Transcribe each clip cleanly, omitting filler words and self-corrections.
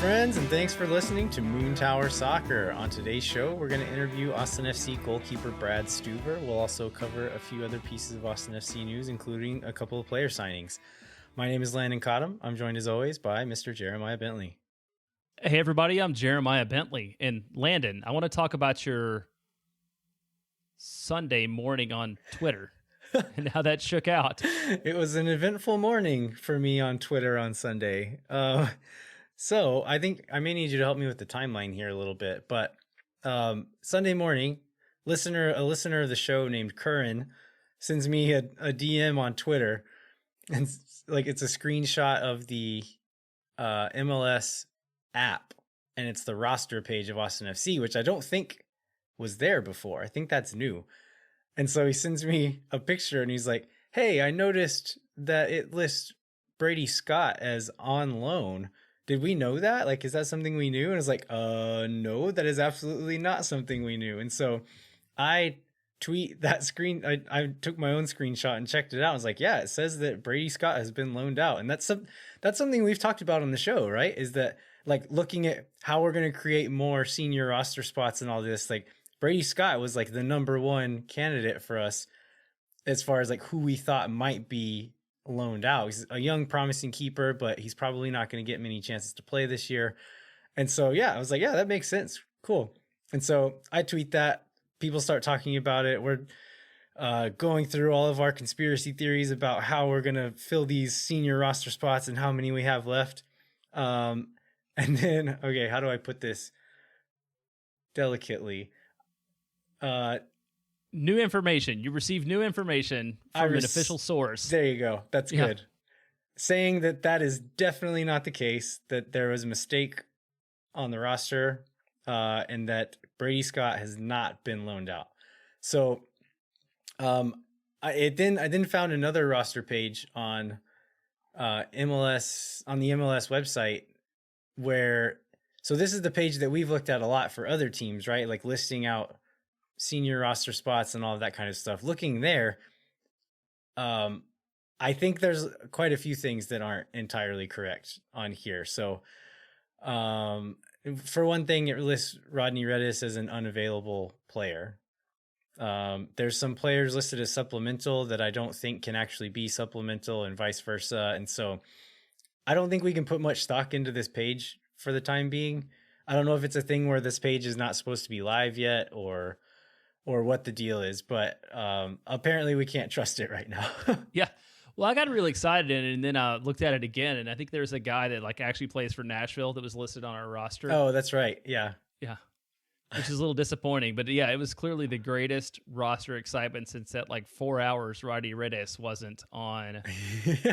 friends, and thanks for listening to Moon Tower Soccer. On today's show, we're going to interview Austin FC goalkeeper Brad Stuver. We'll also cover a few other pieces of Austin FC news, including a couple of player signings. My name is Landon Cottam. I'm joined as always by Mr. Jeremiah Bentley. Hey everybody, I'm Jeremiah Bentley. And Landon, I want to talk about your Sunday morning on Twitter and how that shook out. It was an eventful morning for me on Twitter on Sunday. So I think I may need you to help me with the timeline here a little bit. But Sunday morning, a listener of the show named Curran sends me a DM on Twitter, and it's a screenshot of the MLS app, and it's the roster page of Austin FC, which I don't think was there before. I think that's new. And so he sends me a picture and he's like, "Hey, I noticed that it lists Brady Scott as on loan. Did we know that? Like, is that something we knew?" And it's like, no, that is absolutely not something we knew. And so I tweet that screen. I took my own screenshot and checked it out. I was like, yeah, it says that Brady Scott has been loaned out. And that's something we've talked about on the show, right? Is that like looking at how we're going to create more senior roster spots and all this, like Brady Scott was like the number one candidate for us as far as like who we thought might be loaned out. He's a young, promising keeper, but he's probably not going to get many chances to play this year. And so, yeah, I was like, yeah, that makes sense. Cool. And so I tweet that. People start talking about it. We're going through all of our conspiracy theories about how we're going to fill these senior roster spots and how many we have left. And then, okay, how do I put this delicately? New information. You received new information from an official source. There you go. That's good. Saying that is definitely not the case, that there was a mistake on the roster, and that Brady Scott has not been loaned out. So I then found another roster page on MLS, on the MLS website, where, so this is the page that we've looked at a lot for other teams, right? Like listing out senior roster spots and all of that kind of stuff. Looking there, I think there's quite a few things that aren't entirely correct on here. So for one thing, it lists Rodney Redis as an unavailable player. There's some players listed as supplemental that I don't think can actually be supplemental, and vice versa. And so I don't think we can put much stock into this page for the time being. I don't know if it's a thing where this page is not supposed to be live yet, or what the deal is, but apparently we can't trust it right now. Yeah. Well, I got really excited and then I looked at it again, and I think there's a guy that like actually plays for Nashville that was listed on our roster. Oh, that's right. Yeah. Yeah. Which is a little disappointing, but yeah, it was clearly the greatest roster excitement since that like 4 hours Rodney Redis wasn't on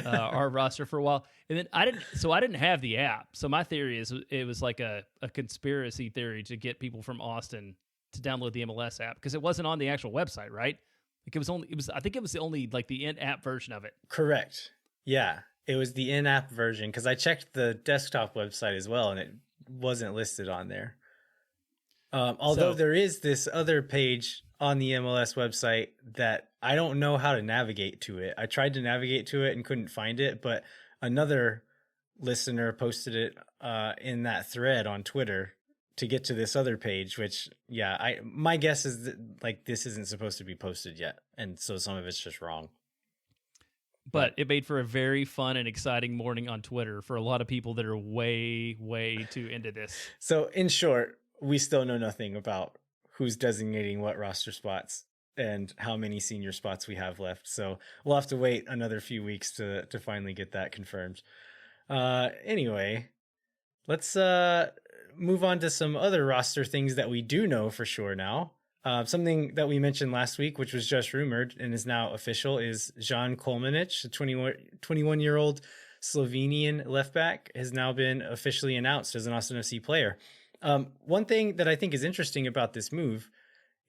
our roster for a while. And then I didn't have the app. So my theory is it was like a conspiracy theory to get people from Austin to download the MLS app, because it wasn't on the actual website, right? Like I think it was only like the in-app version of it. Correct. Yeah. It was the in-app version, because I checked the desktop website as well and it wasn't listed on there. Although there is this other page on the MLS website that I don't know how to navigate to it. I tried to navigate to it and couldn't find it, but another listener posted it in that thread on Twitter to get to this other page, which, yeah, my guess is that like this isn't supposed to be posted yet, and so some of it's just wrong. But it made for a very fun and exciting morning on Twitter for a lot of people that are way, way too into this. So in short, we still know nothing about who's designating what roster spots and how many senior spots we have left. So we'll have to wait another few weeks to finally get that confirmed. Anyway, let's move on to some other roster things that we do know for sure now. Something that we mentioned last week, which was just rumored and is now official, is Zan Kolmanic, a 21-year-old Slovenian left back, has now been officially announced as an Austin FC player. One thing that I think is interesting about this move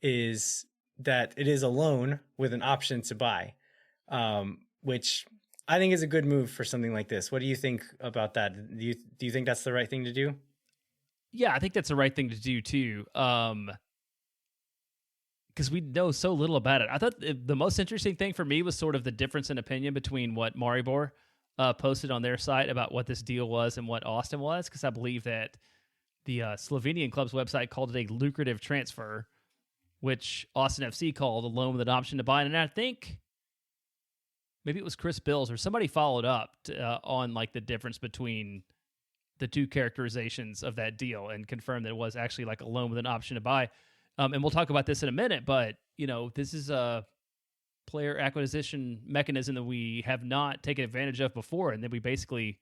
is that it is a loan with an option to buy, which I think is a good move for something like this. What do you think about that? Do you think that's the right thing to do? Yeah, I think that's the right thing to do too. Because we know so little about it. I thought the most interesting thing for me was sort of the difference in opinion between what Maribor posted on their site about what this deal was and what Austin was, because I believe that the Slovenian club's website called it a lucrative transfer, which Austin FC called a loan with an option to buy. And I think maybe it was Chris Bills or somebody followed up on like the difference between the two characterizations of that deal and confirmed that it was actually like a loan with an option to buy. And we'll talk about this in a minute, but this is a player acquisition mechanism that we have not taken advantage of before. And then we basically,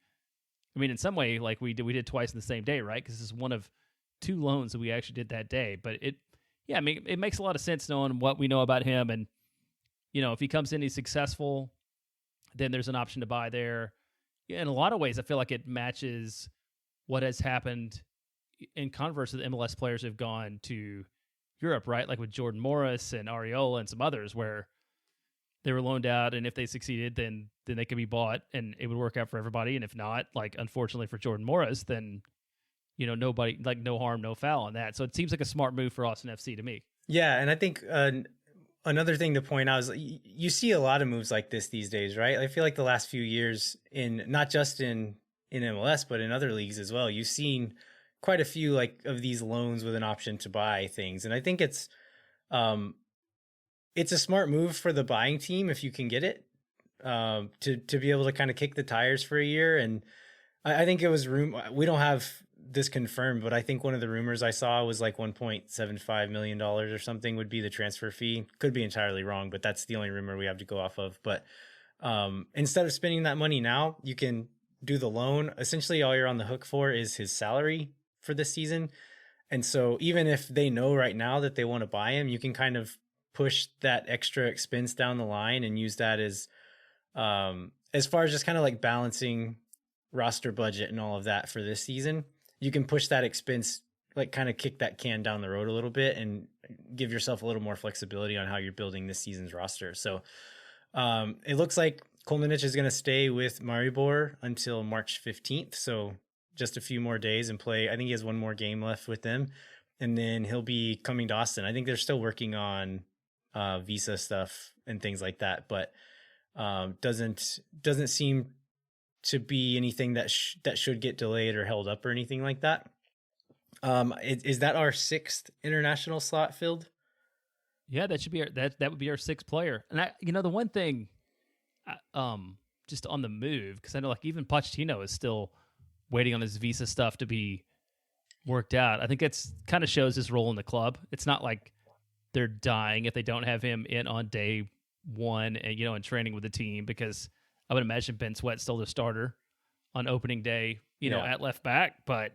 in some way, like we did twice in the same day, right? Because this is one of two loans that we actually did that day. But it makes a lot of sense knowing what we know about him. And, if he comes in, he's successful, then there's an option to buy there. In a lot of ways, I feel like it matches what has happened in converse with MLS players who've gone to Europe, right? Like with Jordan Morris and Areola and some others, where they were loaned out, and if they succeeded, then they could be bought, and it would work out for everybody. And if not, like unfortunately for Jordan Morris, then nobody, like no harm, no foul on that. So it seems like a smart move for Austin FC to me. Yeah, and I think another thing to point out is you see a lot of moves like this these days, right? I feel like the last few years, in not just in MLS but in other leagues as well, you've seen quite a few like of these loans with an option to buy things, and I think it's a smart move for the buying team if you can get it, to be able to kind of kick the tires for a year. And I think it was we don't have this confirmed, but I think one of the rumors I saw was like $1.75 million or something would be the transfer fee. Could be entirely wrong, but that's the only rumor we have to go off of. But instead of spending that money now, you can do the loan. Essentially, all you're on the hook for is his salary for this season. And so even if they know right now that they want to buy him, you can kind of push that extra expense down the line and use that as far as just kind of like balancing roster budget and all of that for this season. You can push that expense, like kind of kick that can down the road a little bit and give yourself a little more flexibility on how you're building this season's roster. So it looks like Kolmanic is going to stay with Maribor until March 15th. So just a few more days and play. I think he has one more game left with them, and then he'll be coming to Austin. I think they're still working on visa stuff and things like that, but doesn't seem to be anything that should get delayed or held up or anything like that. Is that our sixth international slot filled? Yeah, that should be that would be our sixth player. And the one thing, just on the move, because I know like even Pochettino is still waiting on his visa stuff to be worked out. I think it's kind of shows his role in the club. It's not like they're dying if they don't have him in on day one and in training with the team, because I would imagine Ben Sweat's still the starter on opening day, at left back, but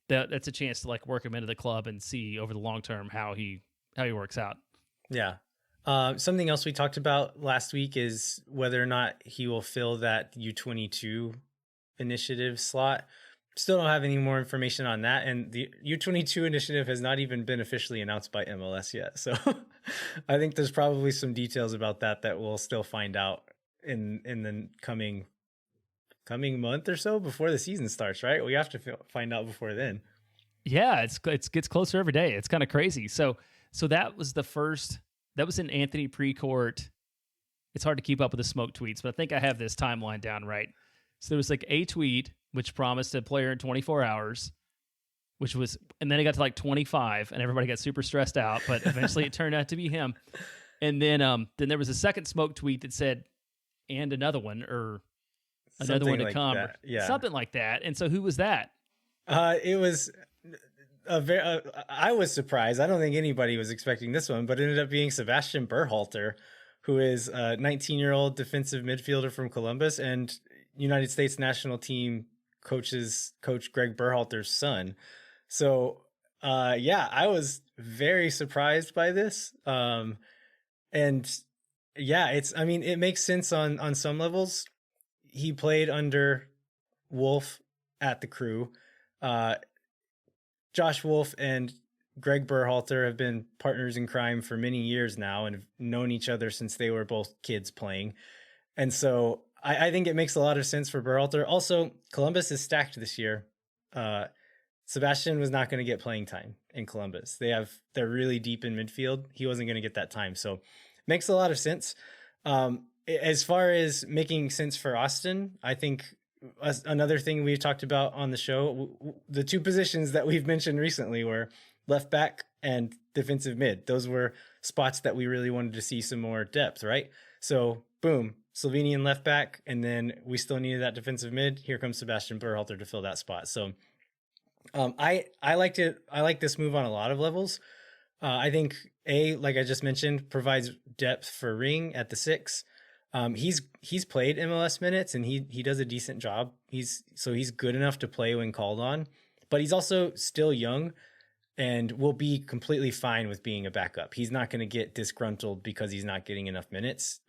that's a chance to like work him into the club and see over the long term how he works out. Yeah. Something else we talked about last week is whether or not he will fill that U22 initiative slot. Still don't have any more information on that, and the U22 initiative has not even been officially announced by MLS yet. So I think there's probably some details about that we'll still find out in the coming month or so before the season starts, right? We have to find out before then. Yeah, it gets closer every day. It's kind of crazy. So that was that was in Anthony Precourt. It's hard to keep up with the smoke tweets, but I think I have this timeline down right. So there was like a tweet which promised a player in 24 hours, and then it got to like 25 and everybody got super stressed out, but eventually it turned out to be him. And then there was a second smoke tweet that said, and another one, or another Something one to like come, that. Yeah. Something like that. And so who was that? It was I was surprised. I don't think anybody was expecting this one, but it ended up being Sebastian Berhalter, who is a 19-year-old defensive midfielder from Columbus and United States national team coach Greg Berhalter's son. So, I was very surprised by this. And yeah, it makes sense on some levels. He played under Wolf at the Crew. Josh Wolf and Greg Berhalter have been partners in crime for many years now and have known each other since they were both kids playing. And so I think it makes a lot of sense for Berhalter. Also, Columbus is stacked this year. Sebastian was not going to get playing time in Columbus. They're really deep in midfield. He wasn't going to get that time. So makes a lot of sense. as far as making sense for Austin, I think another thing we've talked about on the show, the two positions that we've mentioned recently were left back and defensive mid. Those were spots that we really wanted to see some more depth, right? So boom, Slovenian left back, and then we still needed that defensive mid. Here comes Sebastian Berhalter to fill that spot. So I liked it. I like this move on a lot of levels. I think like I just mentioned, provides depth for Ring at the 6. He's played MLS minutes and he does a decent job. He's good enough to play when called on, but he's also still young and will be completely fine with being a backup. He's not going to get disgruntled because he's not getting enough minutes.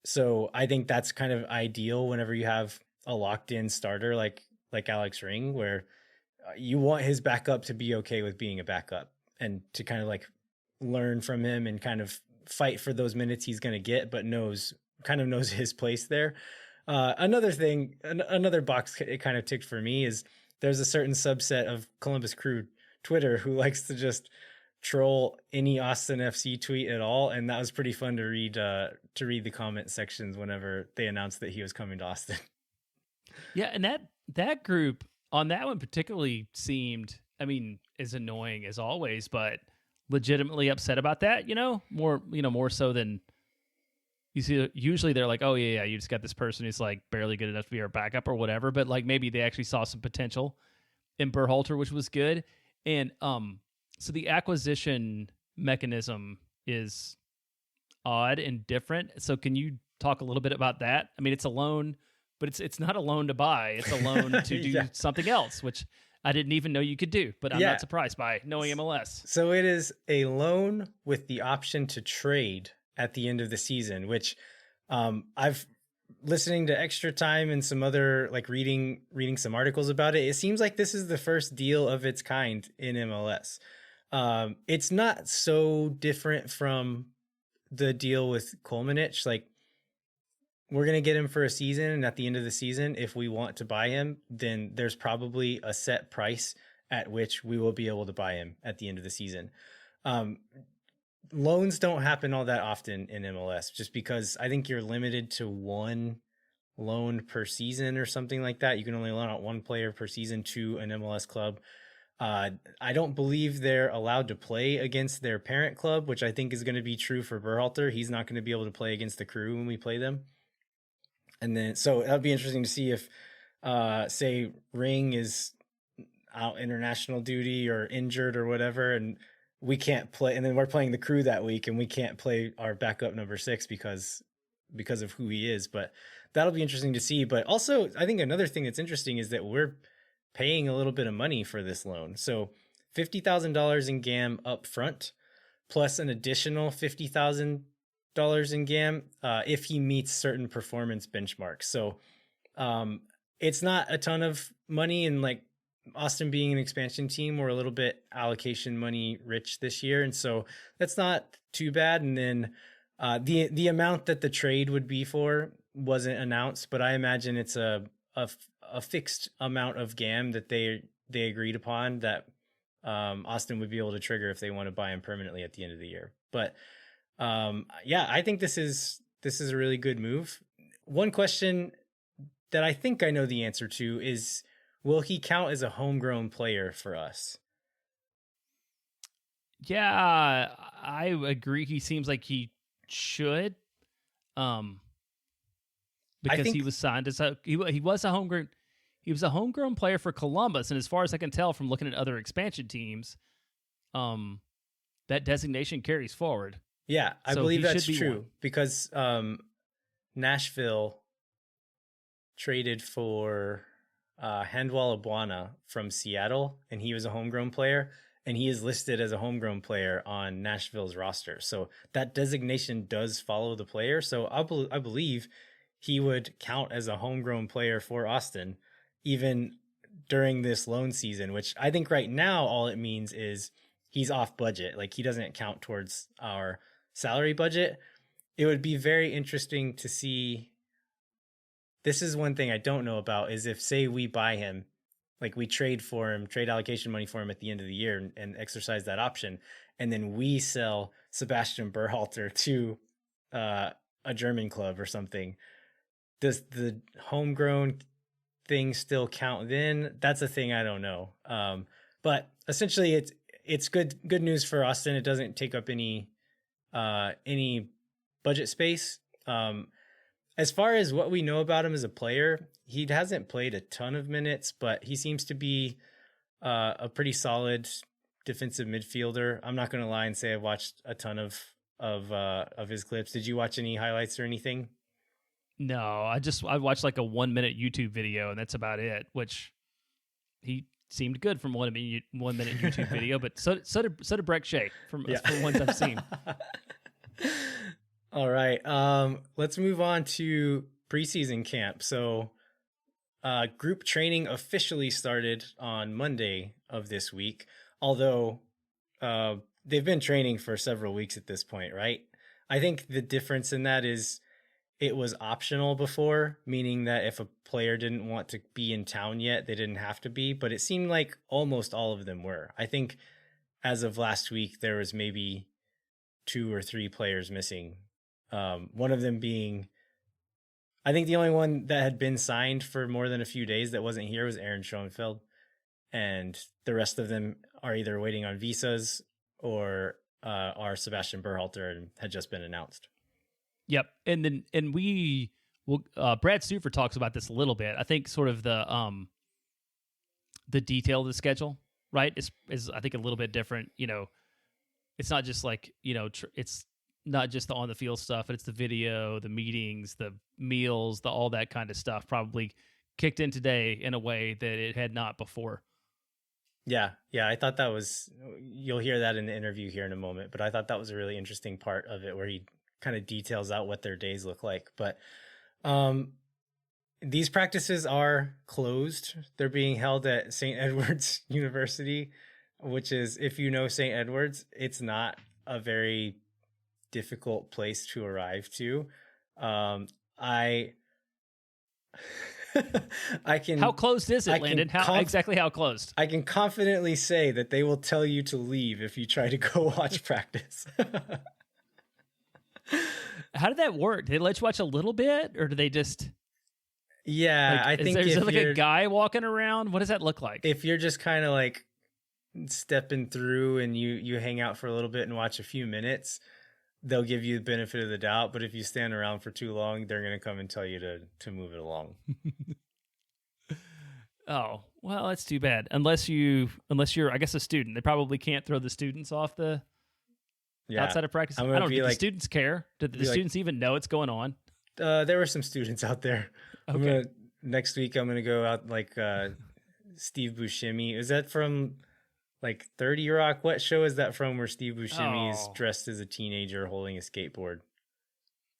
So I think that's kind of ideal whenever you have a locked in starter like Alex Ring, where you want his backup to be okay with being a backup and to kind of like learn from him and kind of fight for those minutes he's going to get, but knows his place there. Another thing, another box it kind of ticked for me is there's a certain subset of Columbus Crew Twitter who likes to just troll any Austin FC tweet at all, and that was pretty fun to read the comment sections whenever they announced that he was coming to Austin. Yeah, and that group on that one particularly seemed, I mean, as annoying as always, but legitimately upset about that, more so than you see. Usually they're like, oh yeah, you just got this person who's like barely good enough to be our backup or whatever, but like maybe they actually saw some potential in Berhalter, which was good. And so the acquisition mechanism is odd and different. So can you talk a little bit about that? I mean, it's a loan, but it's not a loan to buy. It's a loan to do something else, which I didn't even know you could do, but I'm not surprised by knowing MLS. So it is a loan with the option to trade at the end of the season, which I've listening to Extra Time and some other like reading some articles about it. It seems like this is the first deal of its kind in MLS. It's not so different from the deal with Kolmanic. Like, we're going to get him for a season, and at the end of the season, if we want to buy him, then there's probably a set price at which we will be able to buy him at the end of the season. Loans don't happen all that often in MLS, just because I think you're limited to one loan per season or something like that. You can only loan out one player per season to an MLS club. I don't believe they're allowed to play against their parent club, which I think is going to be true for Berhalter. He's not going to be able to play against the Crew when we play them. And then, so that'll be interesting to see if, say, Ring is out international duty or injured or whatever, and we can't play, and then we're playing the Crew that week, and we can't play our backup number 6 because of who he is. But that'll be interesting to see. But also, I think another thing that's interesting is that we're paying a little bit of money for this loan. So $50,000 in GAM up front, plus an additional $50,000 in GAM if he meets certain performance benchmarks. So it's not a ton of money, and like Austin being an expansion team, we're a little bit allocation money rich this year, and so that's not too bad. And then the amount that the trade would be for wasn't announced, but I imagine it's a fixed amount of GAM that they agreed upon that Austin would be able to trigger if they want to buy him permanently at the end of the year. But I think this is a really good move. One question that I think I know the answer to is, will he count as a homegrown player for us? Yeah, I agree. He seems like he should, because he was signed as he was a homegrown player for Columbus, and as far as I can tell from looking at other expansion teams, that designation carries forward. Yeah, I believe that's true because Nashville traded for Handwall Abuana from Seattle, and he was a homegrown player, and he is listed as a homegrown player on Nashville's roster. So that designation does follow the player. So I believe he would count as a homegrown player for Austin, even during this loan season, which I think right now all it means is he's off budget. Like, he doesn't count towards our salary budget. It would be very interesting to see. This is one thing I don't know about, is if, say, we buy him, like we trade allocation money for him at the end of the year and exercise that option, and then we sell Sebastian Berhalter to a German club or something. Does the homegrown thing still count then? That's a thing I don't know. But essentially it's good news for Austin. It doesn't take up any budget space. As far as what we know about him as a player, he hasn't played a ton of minutes, but he seems to be a pretty solid defensive midfielder. I'm not going to lie and say I've watched a ton of his clips. Did you watch any highlights or anything? No, I watched like a 1 minute YouTube video and that's about it, which he seemed good from 1 minute YouTube video, but so did Breck Shea from ones I've seen. All right. Let's move on to preseason camp. So group training officially started on Monday of this week, although they've been training for several weeks at this point, right? I think the difference in that is it was optional before, meaning that if a player didn't want to be in town yet, they didn't have to be, but it seemed like almost all of them were. I think as of last week, there was maybe 2 or 3 players missing. One of them being, I think the only one that had been signed for more than a few days that wasn't here was Aaron Schoenfeld. And the rest of them are either waiting on visas or are Sebastian Berhalter and had just been announced. Yep. And we will, Brad Stuver talks about this a little bit. I think sort of the detail of the schedule, right, is I think a little bit different. You know, it's not just like, you know, it's not just the on the field stuff, but it's the video, the meetings, the meals, all that kind of stuff probably kicked in today in a way that it had not before. Yeah. I thought that was, you'll hear that in the interview here in a moment, but I thought that was a really interesting part of it where he kind of details out what their days look like. But these practices are closed. They're being held at St. Edward's University, which is, if you know St. Edward's, it's not a very difficult place to arrive to. I can. How closed is it, Landon? Exactly how closed? I can confidently say that they will tell you to leave if you try to go watch practice. How did that work? Did they let you watch a little bit, or do they just? Yeah, like, I think is there like a guy walking around? What does that look like? If you're just kind of like stepping through and you hang out for a little bit and watch a few minutes, they'll give you the benefit of the doubt. But if you stand around for too long, they're going to come and tell you to move it along. Oh, well, that's too bad. Unless you're, I guess, a student. They probably can't throw the students off the outside of practice. I don't know. Do the students care? Do the students even know what's going on? There were some students out there. Okay. Next week, I'm going to go out like Steve Buscemi. Is that from like 30 Rock? What show is that from where Steve Buscemi is dressed as a teenager holding a skateboard?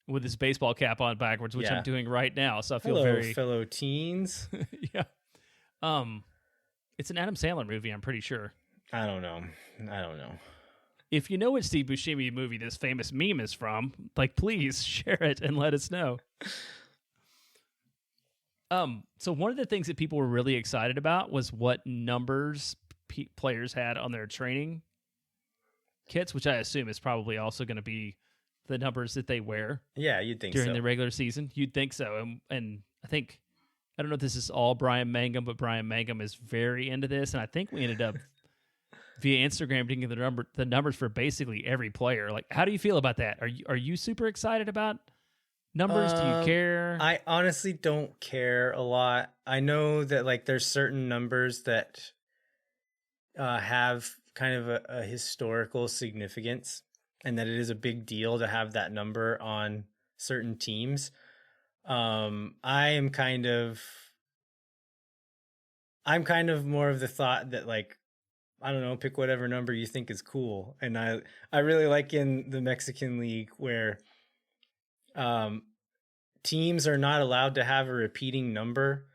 With his baseball cap on backwards, which I'm doing right now. So I feel very... fellow teens. Yeah. It's an Adam Sandler movie, I'm pretty sure. I don't know. If you know what Steve Buscemi movie this famous meme is from, like, please share it and let us know. So one of the things that people were really excited about was what numbers players had on their training kits, which I assume is probably also going to be the numbers that they wear. Yeah, you'd think during the regular season. You'd think so. And I think, I don't know if this is all Brian Mangum, but Brian Mangum is very into this. And I think we ended up via Instagram getting the numbers for basically every player. Like, how do you feel about that? Are you super excited about numbers? Do you care? I honestly don't care a lot. I know that like there's certain numbers that have kind of a historical significance, and that it is a big deal to have that number on certain teams. I'm kind of more of the thought that, like, I don't know, pick whatever number you think is cool. And I really like in the Mexican League where teams are not allowed to have a repeating number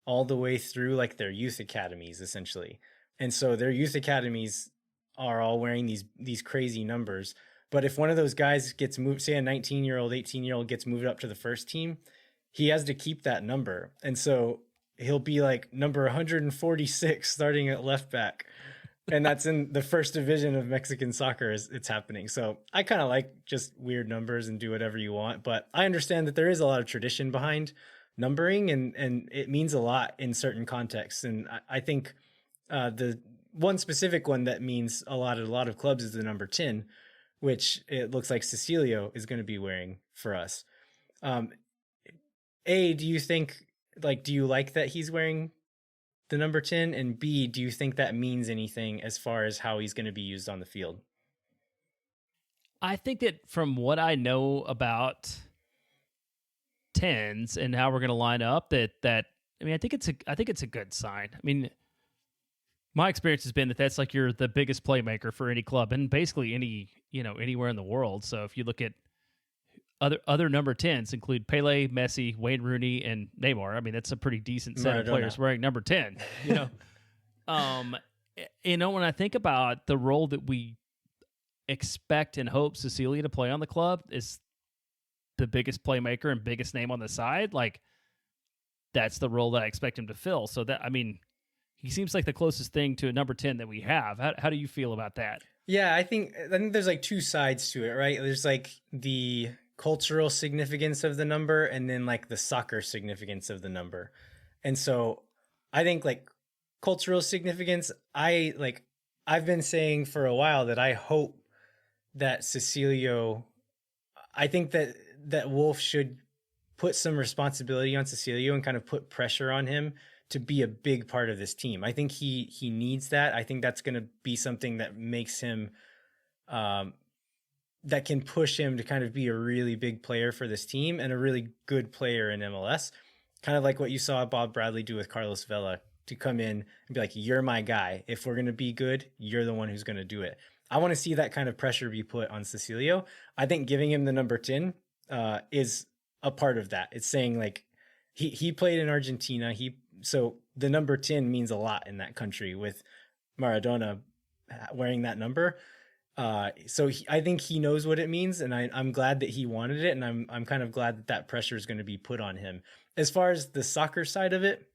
all the way through like their youth academies, essentially. And so their youth academies are all wearing these crazy numbers. But if one of those guys gets moved, say a 19-year-old, 18-year-old gets moved up to the first team, he has to keep that number. And so he'll be like number 146 starting at left back. And that's in the first division of Mexican soccer it's happening. So I kind of like just weird numbers and do whatever you want. But I understand that there is a lot of tradition behind numbering, and it means a lot in certain contexts. And I think the one specific one that means a lot at a lot of clubs is the number 10, which it looks like Cecilio is going to be wearing for us. Do you think, do you like that he's wearing the number 10? And B, do you think that means anything as far as how he's going to be used on the field? I think that from what I know about 10s and how we're going to line up, I think it's a good sign. I mean, my experience has been that that's like you're the biggest playmaker for any club and basically anywhere in the world. So if you look at other number 10s include Pele, Messi, Wayne Rooney, and Neymar. I mean, that's a pretty decent set of players wearing number 10, when I think about the role that we expect and hope Cecilia to play on the club is the biggest playmaker and biggest name on the side, like that's the role that I expect him to fill. So he seems like the closest thing to a number 10 that we have. How do you feel about that? Yeah, I think there's like two sides to it, right? There's like the cultural significance of the number and then like the soccer significance of the number. And so I think like cultural significance, I've been saying for a while that I hope that Cecilio, I think that Wolf should put some responsibility on Cecilio and kind of put pressure on him to be a big part of this team. I think he needs that. I think that's going to be something that makes him, that can push him to kind of be a really big player for this team and a really good player in MLS. Kind of like what you saw Bob Bradley do with Carlos Vela, to come in and be like, you're my guy. If we're going to be good, you're the one who's going to do it. I want to see that kind of pressure be put on Cecilio. I think giving him the number 10 is a part of that. It's saying like he played in Argentina. So the number 10 means a lot in that country with Maradona wearing that number. So I think he knows what it means, and I'm glad that he wanted it, and I'm kind of glad that pressure is going to be put on him. As far as the soccer side of it,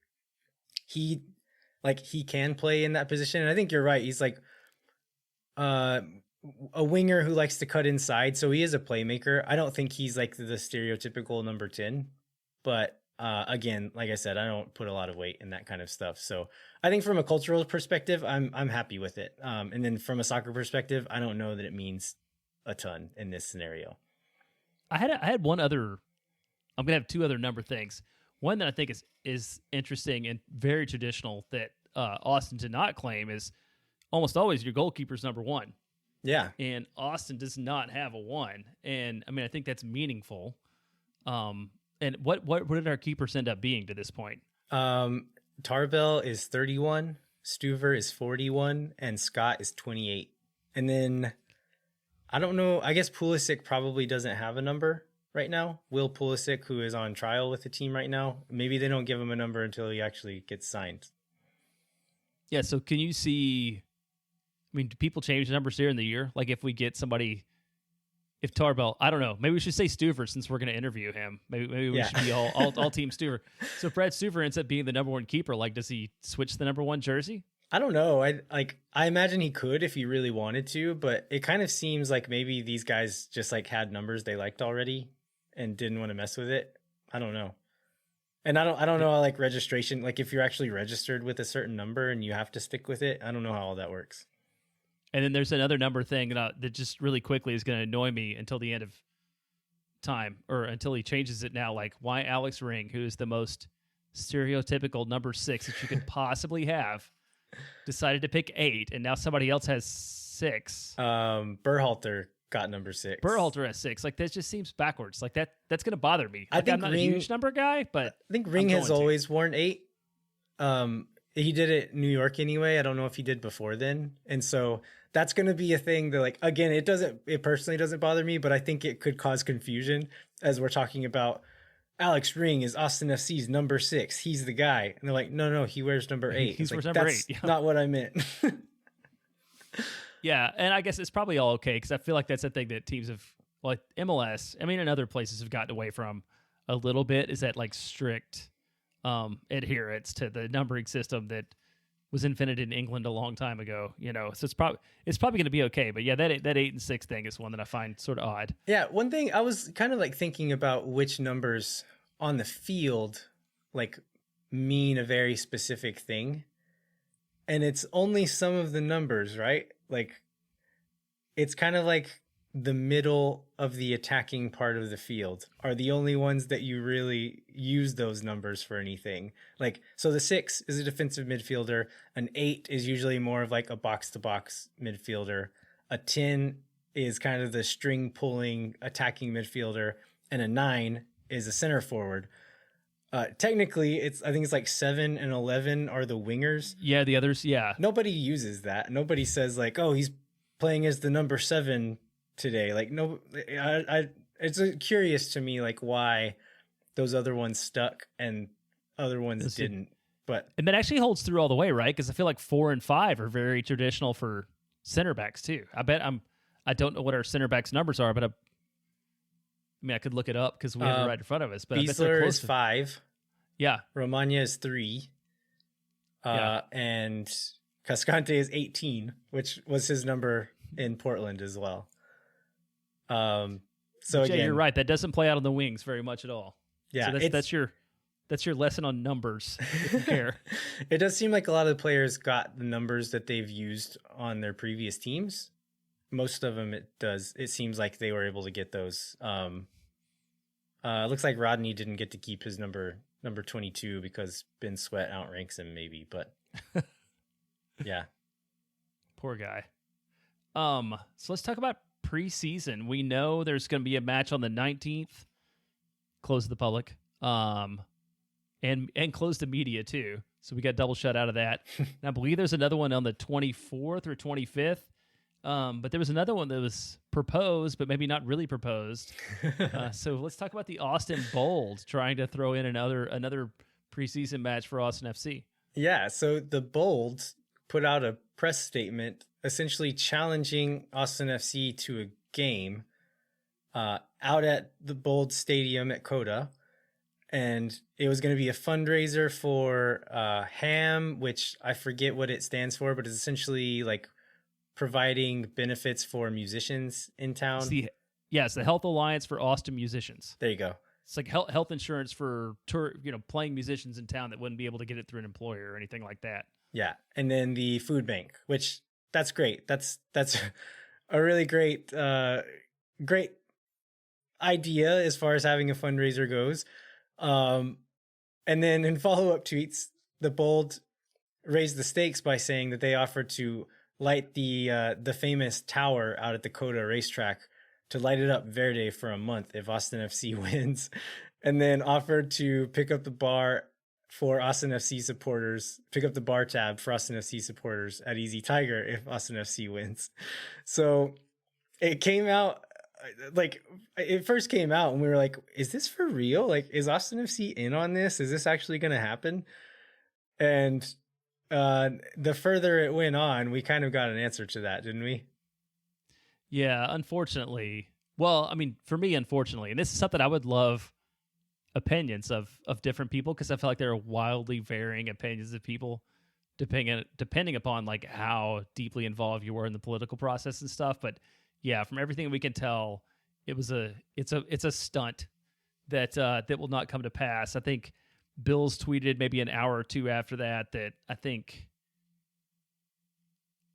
he can play in that position, and I think you're right. He's like a winger who likes to cut inside, so he is a playmaker. I don't think he's like the stereotypical number 10, but again, like I said, I don't put a lot of weight in that kind of stuff. So I think from a cultural perspective, I'm happy with it. And then from a soccer perspective, I don't know that it means a ton in this scenario. I had one other. I'm gonna have two other number things. One that I think is interesting and very traditional that Austin did not claim is almost always your goalkeeper's number 1. Yeah, and Austin does not have a 1, and I mean I think that's meaningful. And what did our keepers end up being to this point? Tarbell is 31, Stuver is 41, and Scott is 28. And then I don't know. I guess Pulisic probably doesn't have a number right now. Will Pulisic, who is on trial with the team right now, maybe they don't give him a number until he actually gets signed. Yeah. So can you see? I mean, do people change numbers here in the year? Like if we get somebody. If Tarbell, I don't know. Maybe we should say Stuver since we're going to interview him. Maybe we should be all team Stuver. So if Brad Stuver ends up being the number 1 keeper, like does he switch the number 1 jersey? I don't know. I imagine he could if he really wanted to, but it kind of seems like maybe these guys just like had numbers they liked already and didn't want to mess with it. I don't know. And I don't know how like registration, like if you're actually registered with a certain number and you have to stick with it, I don't know how all that works. And then there's another number thing that just really quickly is going to annoy me until the end of time, or until he changes it now. Like, why Alex Ring, who is the most stereotypical number 6 that you could possibly have, decided to pick 8, and now somebody else has 6. Berhalter got number 6. Berhalter has 6. Like, that just seems backwards. Like, that's going to bother me. Like, I think I'm not a huge number guy, but I think Ring has always worn 8. He did it in New York anyway. I don't know if he did before then. And so that's going to be a thing that, like, again, it personally doesn't bother me, but I think it could cause confusion as we're talking about Alex Ring is Austin FC's number 6. He's the guy. And they're like, no, he wears number 8. He wears like, number that's 8. Yeah. Not what I meant. Yeah. And I guess it's probably all okay, because I feel like that's a thing that teams have, like MLS, I mean, and other places have gotten away from a little bit, is that like strict adherence to the numbering system that was invented in England a long time ago, So it's probably going to be okay. But yeah, that 8 and 6 thing is one that I find sort of odd. Yeah, one thing I was kind of like thinking about which numbers on the field like mean a very specific thing. And it's only some of the numbers, right? Like it's kind of like the middle of the attacking part of the field are the only ones that you really use those numbers for anything. Like, so the 6 is a defensive midfielder. An 8 is usually more of like a box to box midfielder. A 10 is kind of the string pulling attacking midfielder. And a 9 is a center forward. Technically I think it's like 7 and 11 are the wingers. Yeah. The others. Yeah. Nobody uses that. Nobody says like, oh, he's playing as the number 7 today. Like, no, it's curious to me, like why those other ones stuck and other ones didn't. And that actually holds through all the way, right? Because I feel like 4 and 5 are very traditional for center backs too. I don't know what our center backs numbers are, but I could look it up because we have it right in front of us. But Beasler is 5. Yeah. Romagna is 3. And Cascante is 18, which was his number in Portland as well. So Jay, again, you're right. That doesn't play out on the wings very much at all. Yeah, so that's your lesson on numbers, if you care. It does seem like a lot of the players got the numbers that they've used on their previous teams. Most of them, it seems like they were able to get those. It looks like Rodney didn't get to keep his number 22 because Ben Sweat outranks him, maybe. But yeah, poor guy. So let's talk about preseason. We know there's going to be a match on the 19th. Close to the public. And close to media too. So we got double shut out of that. And I believe there's another one on the 24th or 25th. But there was another one that was proposed, but maybe not really proposed. So let's talk about the Austin Bold trying to throw in another preseason match for Austin FC. Yeah. So the Bold put out a press statement essentially challenging Austin FC to a game out at the Bold Stadium at Coda. And it was going to be a fundraiser for HAM, which I forget what it stands for, but it's essentially like providing benefits for musicians in town. It's the Health Alliance for Austin Musicians. There you go. It's like health insurance for playing musicians in town that wouldn't be able to get it through an employer or anything like that. Yeah, and then the food bank, which that's great. That's a really great idea as far as having a fundraiser goes. And then in follow-up tweets, the Bold raised the stakes by saying that they offered to light the famous tower out at the Coda racetrack, to light it up Verde for a month if Austin FC wins, and then offered to pick up the bar for Austin FC supporters, pick up the bar tab for Austin FC supporters at Easy Tiger if Austin FC wins. So it came out, like, it first came out and we were like, is this for real? Like, is Austin FC in on this? Is this actually going to happen? And the further it went on, we kind of got an answer to that, didn't we? Yeah, unfortunately. Well, I mean, for me, unfortunately, and this is something I would love opinions of different people, because I feel like there are wildly varying opinions of people depending upon like how deeply involved you were in the political process and stuff. But yeah, from everything we can tell, it's a stunt that will not come to pass. I think Bills tweeted maybe an hour or two after that I think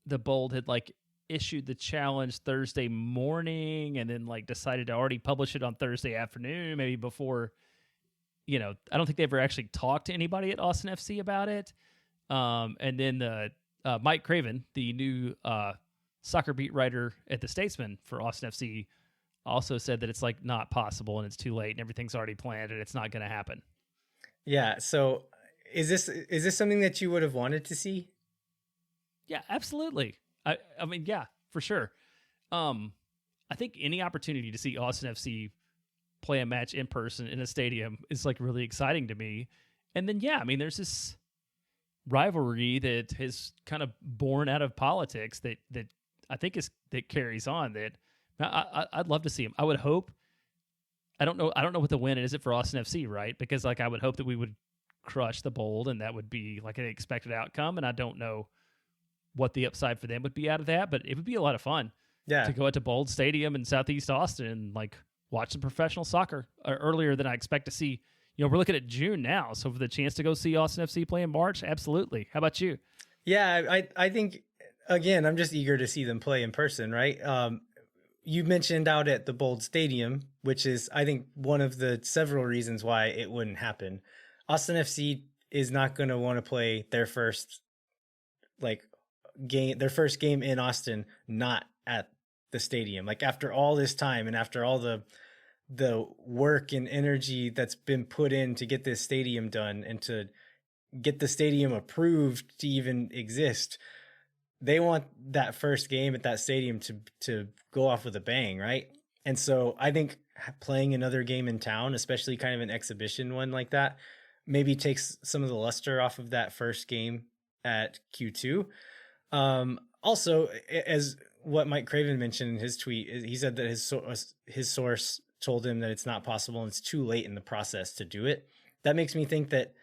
the Bold had like issued the challenge Thursday morning and then like decided to already publish it on Thursday afternoon, maybe before, I don't think they ever actually talked to anybody at Austin FC about it. And then Mike Craven, the new soccer beat writer at the Statesman for Austin FC, also said that it's like not possible and it's too late and everything's already planned and it's not going to happen. Yeah. So is this something that you would have wanted to see? Yeah, absolutely. I mean, yeah, for sure. I think any opportunity to see Austin FC play a match in person in a stadium is like really exciting to me. And then, yeah, I mean, there's this rivalry that has kind of born out of politics that I think that carries on. That I'd love to see him. I would hope. I don't know what the win is it for Austin FC, right? Because like I would hope that we would crush the Bold, and that would be like an expected outcome. And I don't know what the upside for them would be out of that, but it would be a lot of fun to go out to Bold Stadium in Southeast Austin and like watch some professional soccer earlier than I expect to see. We're looking at June now, so for the chance to go see Austin FC play in March, absolutely. How about you? Yeah, I think, again, I'm just eager to see them play in person, right? You mentioned out at the Bold Stadium, which is, I think, one of the several reasons why it wouldn't happen. Austin FC is not going to want to play their first game in Austin, not at the stadium. Like, after all this time and after all the work and energy that's been put in to get this stadium done and to get the stadium approved to even exist, they want that first game at that stadium to go off with a bang, right? And so I think playing another game in town, especially kind of an exhibition one like that, maybe takes some of the luster off of that first game at Q2. Also, as what Mike Craven mentioned in his tweet, he said that his source told him that it's not possible and it's too late in the process to do it. That makes me think that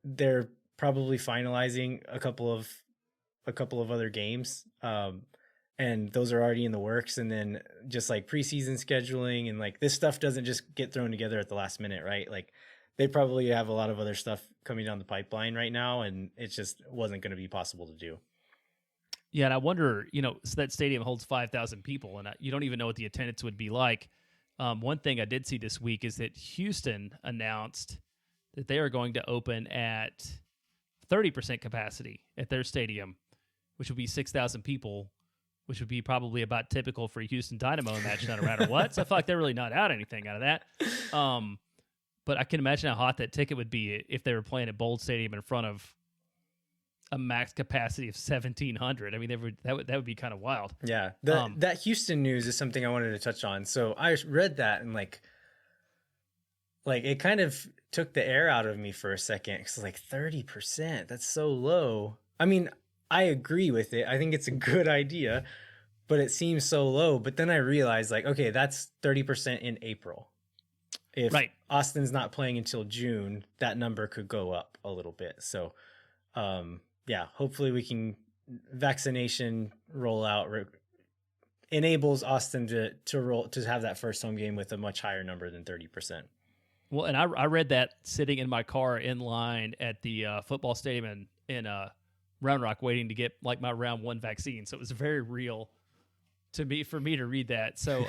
they're probably finalizing a couple of other games, and those are already in the works. And then just like preseason scheduling and like this stuff doesn't just get thrown together at the last minute, right? Like they probably have a lot of other stuff coming down the pipeline right now, and it just wasn't going to be possible to do. Yeah, and I wonder, so that stadium holds 5,000 people, and you don't even know what the attendance would be like. One thing I did see this week is that Houston announced that they are going to open at 30% capacity at their stadium, which would be 6,000 people, which would be probably about typical for a Houston Dynamo match, no matter what. So I feel like they're really not out anything out of that. But I can imagine how hot that ticket would be if they were playing at Bold Stadium in front of a max capacity of 1,700. I mean, that would be kind of wild. Yeah, that Houston news is something I wanted to touch on. So I read that and like it kind of took the air out of me for a second. Because like 30%, that's so low. I mean, I agree with it. I think it's a good idea, but it seems so low. But then I realized like, okay, that's 30% in April. If Austin's not playing until June, that number could go up a little bit. So, yeah, hopefully we can vaccination rollout enables Austin to have that first home game with a much higher number than 30%. Well, and I read that sitting in my car in line at the football stadium in Round Rock, waiting to get like my round 1 vaccine. So it was very real for me to read that. So,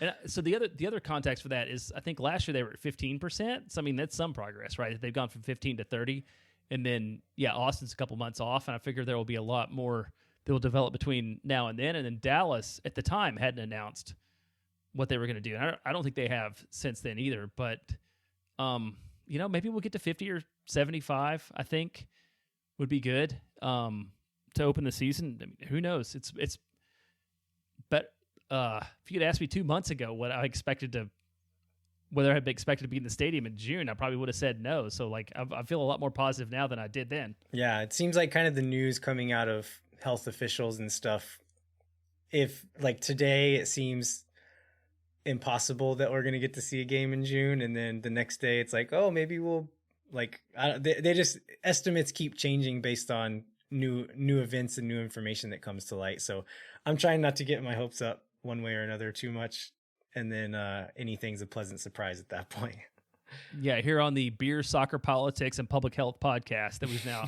and so the other context for that is I think last year they were at 15%. So I mean that's some progress, right? They've gone from 15 to 30. And then, Austin's a couple months off, and I figure there will be a lot more that will develop between now and then. And then Dallas, at the time, hadn't announced what they were going to do. And I don't think they have since then either. But, maybe we'll get to 50 or 75, I think, would be good to open the season. I mean, who knows? But if you had asked me 2 months ago whether I had expected to be in the stadium in June, I probably would have said no. So, like, I feel a lot more positive now than I did then. Yeah, it seems like kind of the news coming out of health officials and stuff. If, like, today it seems impossible that we're going to get to see a game in June, and then the next day it's like, oh, maybe we'll, like, they just, estimates keep changing based on new events and new information that comes to light. So I'm trying not to get my hopes up one way or another too much. And then anything's a pleasant surprise at that point. Yeah, here on the Beer, Soccer, Politics, and Public Health podcast that we've now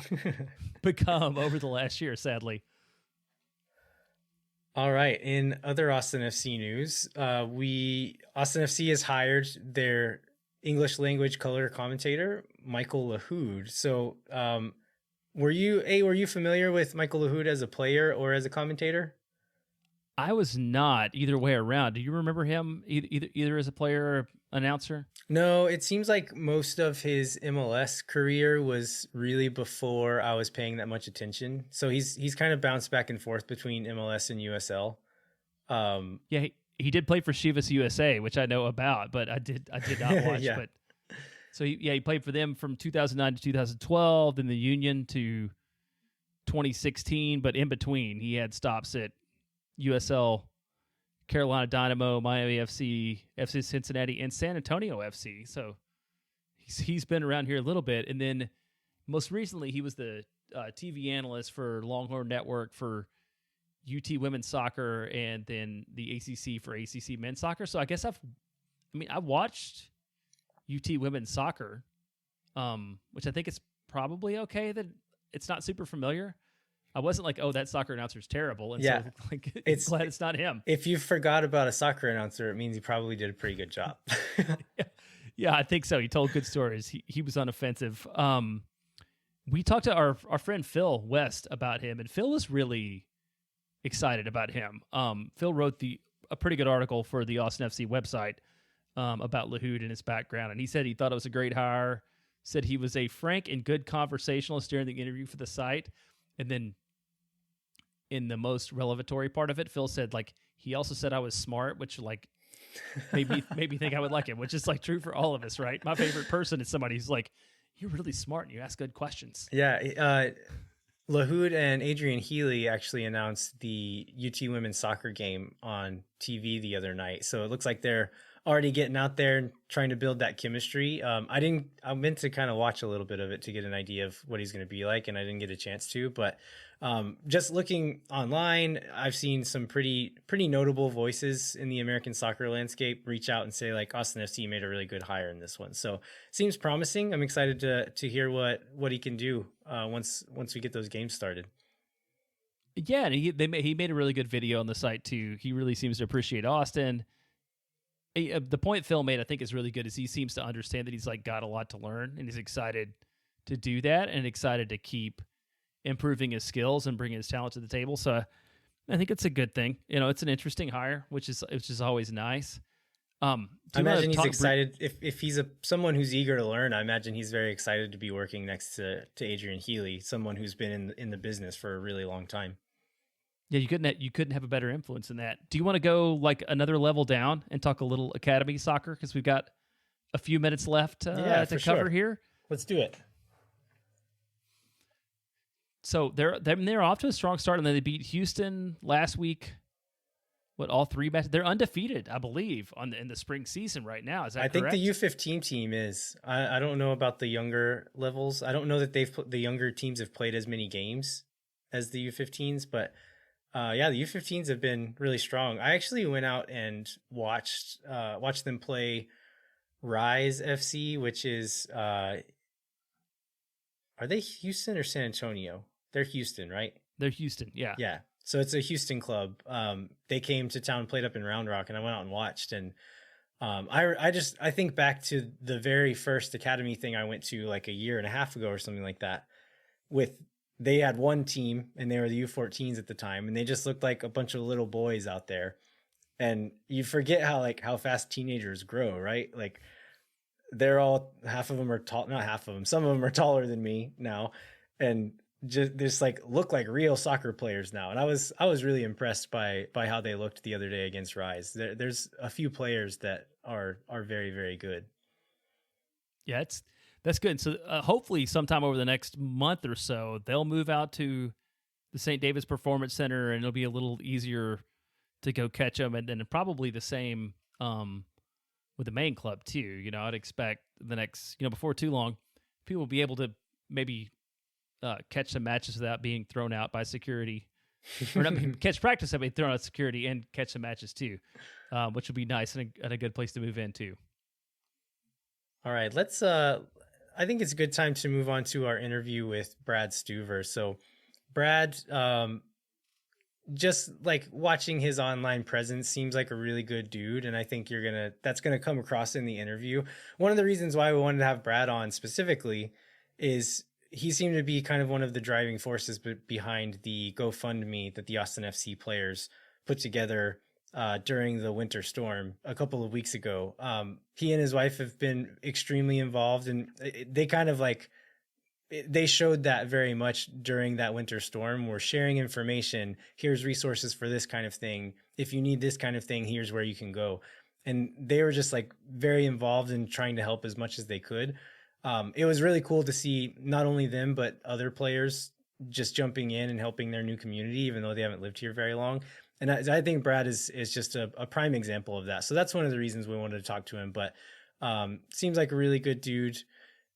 become over the last year, sadly. All right. In other Austin FC news, Austin FC has hired their English language color commentator, Michael Lahoud. So were you familiar with Michael Lahoud as a player or as a commentator? I was not either way around. Do you remember him either as a player or announcer? No, it seems like most of his MLS career was really before I was paying that much attention. So he's kind of bounced back and forth between MLS and USL. Yeah, he did play for Chivas USA, which I know about, but I did not watch. Yeah. But so he played for them from 2009 to 2012, then the Union to 2016. But in between, he had stops at USL, Carolina Dynamo, Miami FC, FC Cincinnati, and San Antonio FC. So he's been around here a little bit, and then most recently he was the TV analyst for Longhorn Network for UT women's soccer, and then the ACC for ACC men's soccer. So I guess I watched UT women's soccer, which I think it's probably okay that it's not super familiar. I wasn't like, oh, that soccer announcer's terrible. And so like, it's glad it's not him. If you forgot about a soccer announcer, it means he probably did a pretty good job. Yeah, I think so. He told good stories. He was unoffensive. We talked to our friend Phil West about him, and Phil was really excited about him. Phil wrote a pretty good article for the Austin FC website about Lahoud and his background, and he said he thought it was a great hire, said he was a frank and good conversationalist during the interview for the site, and then in the most revelatory part of it, Phil said, like, he also said I was smart, which, like, made me think I would like him, which is, like, true for all of us, right? My favorite person is somebody who's like, you're really smart and you ask good questions. Yeah, Lahoud and Adrian Healy actually announced the UT women's soccer game on TV the other night. So it looks like they're already getting out there and trying to build that chemistry. I meant to kind of watch a little bit of it to get an idea of what he's going to be like, and I didn't get a chance to. But just looking online, I've seen some pretty notable voices in the American soccer landscape reach out and say, like, Austin FC made a really good hire in this one. So seems promising. I'm excited to hear what he can do once we get those games started. Yeah, and he made a really good video on the site too. He really seems to appreciate Austin. The point Phil made, I think, is really good, is he seems to understand that he's, like, got a lot to learn, and he's excited to do that and excited to keep improving his skills and bringing his talent to the table. So I think it's a good thing. You know, it's an interesting hire, which is always nice. I imagine he's excited. If he's someone who's eager to learn, I imagine he's very excited to be working next to Adrian Healy, someone who's been in the business for a really long time. Yeah, you couldn't have a better influence than that. Do you want to go, like, another level down and talk a little academy soccer, because we've got a few minutes left to cover here? Let's do it. So they're off to a strong start, and then they beat Houston last week. What, all three matches? They're undefeated, I believe, in the spring season right now. Is that correct? I think the U15 team is. I don't know about the younger levels. I don't know that the younger teams have played as many games as the U15s, but yeah, the U15s have been really strong. I actually went out and watched them play Rise FC, which is are they Houston or San Antonio? They're Houston, right? They're Houston, yeah. Yeah. So it's a Houston club. They came to town, played up in Round Rock, and I went out and watched. And I think back to the very first academy thing I went to, like, a year and a half ago or something like that. They had one team, and they were the U14s at the time, and they just looked like a bunch of little boys out there. And you forget how fast teenagers grow, right? Like, they're all, half of them are tall, not half of them, some of them are taller than me now, and just like look like real soccer players now. And I was really impressed by how they looked the other day against Rise. There's a few players that are very, very good. Yeah, that's good. So hopefully sometime over the next month or so, they'll move out to the St. David's Performance Center, and it'll be a little easier to go catch them. And then probably the same with the main club too. You know, I'd expect the next, before too long, people will be able to maybe catch some matches without being thrown out by security, or not catch practice without being thrown out security, and catch some matches too, which would be nice and a good place to move into. All right, let's. I think it's a good time to move on to our interview with Brad Stuver. So, Brad, just like watching his online presence, seems like a really good dude, and I think that's gonna come across in the interview. One of the reasons why we wanted to have Brad on specifically is he seemed to be kind of one of the driving forces behind the GoFundMe that the Austin FC players put together during the winter storm a couple of weeks ago. He and his wife have been extremely involved, and they showed that very much during that winter storm. We're sharing information. Here's resources for this kind of thing. If you need this kind of thing, here's where you can go. And they were just like very involved in trying to help as much as they could. It was really cool to see not only them, but other players just jumping in and helping their new community, even though they haven't lived here very long. And I think Brad is just a prime example of that. So that's one of the reasons we wanted to talk to him. But seems like a really good dude.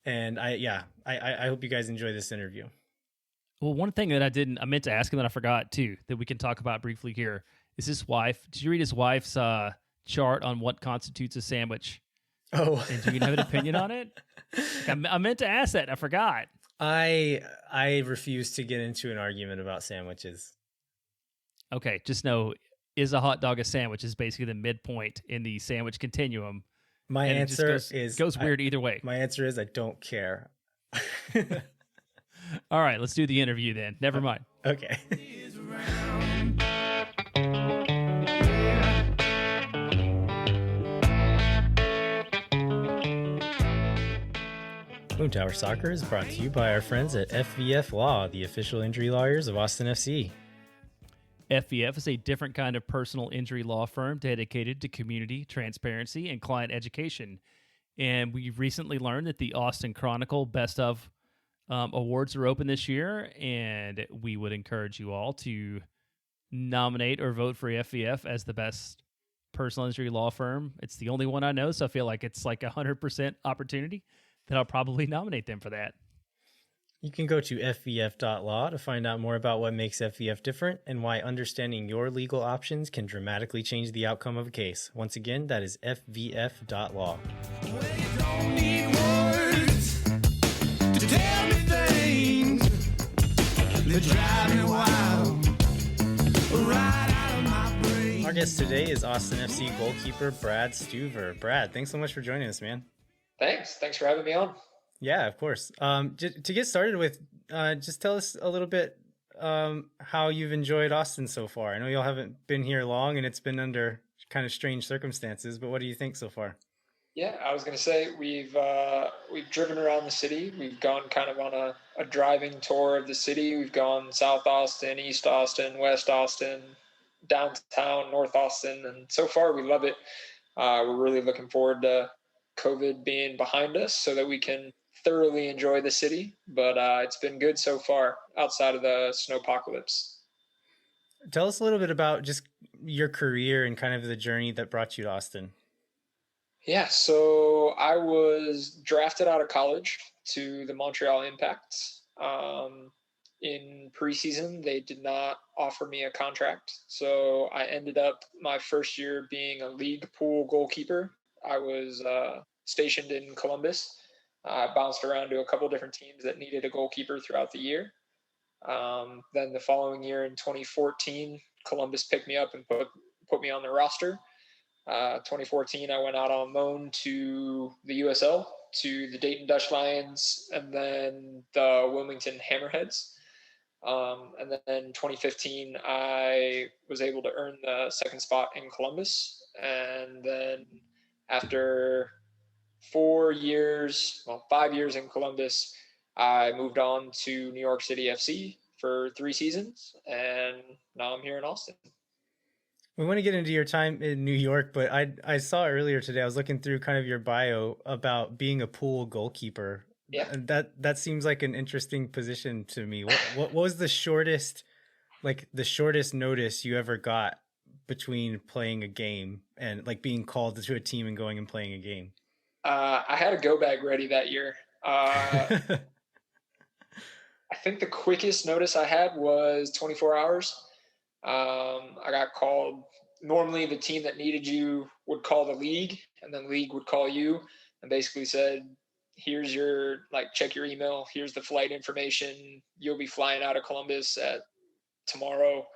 And I hope you guys enjoy this interview. Well, one thing that I meant to ask him that I forgot too, that we can talk about briefly here, is his wife. Did you read his wife's chart on what constitutes a sandwich? Oh, And do you have an opinion on it? Like, I meant to ask that. And I forgot. I refuse to get into an argument about sandwiches. Okay, just know, is a hot dog a sandwich? Is basically the midpoint in the sandwich continuum. My and answer it just goes weird either way. My answer is I don't care. All right, let's do the interview then. Never mind. Okay. Boom Tower Soccer is brought to you by our friends at FVF Law, the official injury lawyers of Austin FC. FVF is a different kind of personal injury law firm dedicated to community, transparency, and client education. And we recently learned that the Austin Chronicle Best of awards are open this year, and we would encourage you all to nominate or vote for FVF as the best personal injury law firm. It's the only one I know, so I feel like it's like 100% opportunity that I'll probably nominate them for that. You can go to fvf.law to find out more about what makes FVF different and why understanding your legal options can dramatically change the outcome of a case. Once again, that is fvf.law. Well, you don't need words to tell me things that drive me wild, right out of my brain. Our guest today is Austin FC goalkeeper Brad Stuver. Brad, thanks so much for joining us, man. Thanks for having me on. Yeah, of course. To get started with, just tell us a little bit how you've enjoyed Austin so far. I know y'all haven't been here long and it's been under kind of strange circumstances, but what do you think so far? Yeah, I was going to say we've driven around the city. We've gone kind of on a driving tour of the city. We've gone South Austin, East Austin, West Austin, downtown, North Austin, and so far we love it. We're really looking forward to COVID being behind us so that we can thoroughly enjoy the city, but it's been good so far outside of the snowpocalypse. Tell us a little bit about just your career and kind of the journey that brought you to Austin. Yeah, so I was drafted out of college to the Montreal Impact. In preseason, they did not offer me a contract, so I ended up my first year being a league pool goalkeeper. I was stationed in Columbus. I bounced around to a couple different teams that needed a goalkeeper throughout the year. Then the following year in 2014, Columbus picked me up and put me on the roster. 2014, I went out on loan to the USL, to the Dayton Dutch Lions, and then the Wilmington Hammerheads. And then 2015, I was able to earn the second spot in Columbus. And then after 5 years in Columbus, I moved on to New York City FC for 3 seasons, and now I'm here in Austin. We want to get into your time in New York, but I saw earlier today, I was looking through kind of your bio about being a pool goalkeeper. Yeah. And that seems like an interesting position to me. What was the shortest notice you ever got between playing a game and like being called to a team and going and playing a game? I had a go bag ready that year. I think the quickest notice I had was 24 hours. I got called. Normally the team that needed you would call the league, and then the league would call you and basically said, here's your, check your email. Here's the flight information. You'll be flying out of Columbus at tomorrow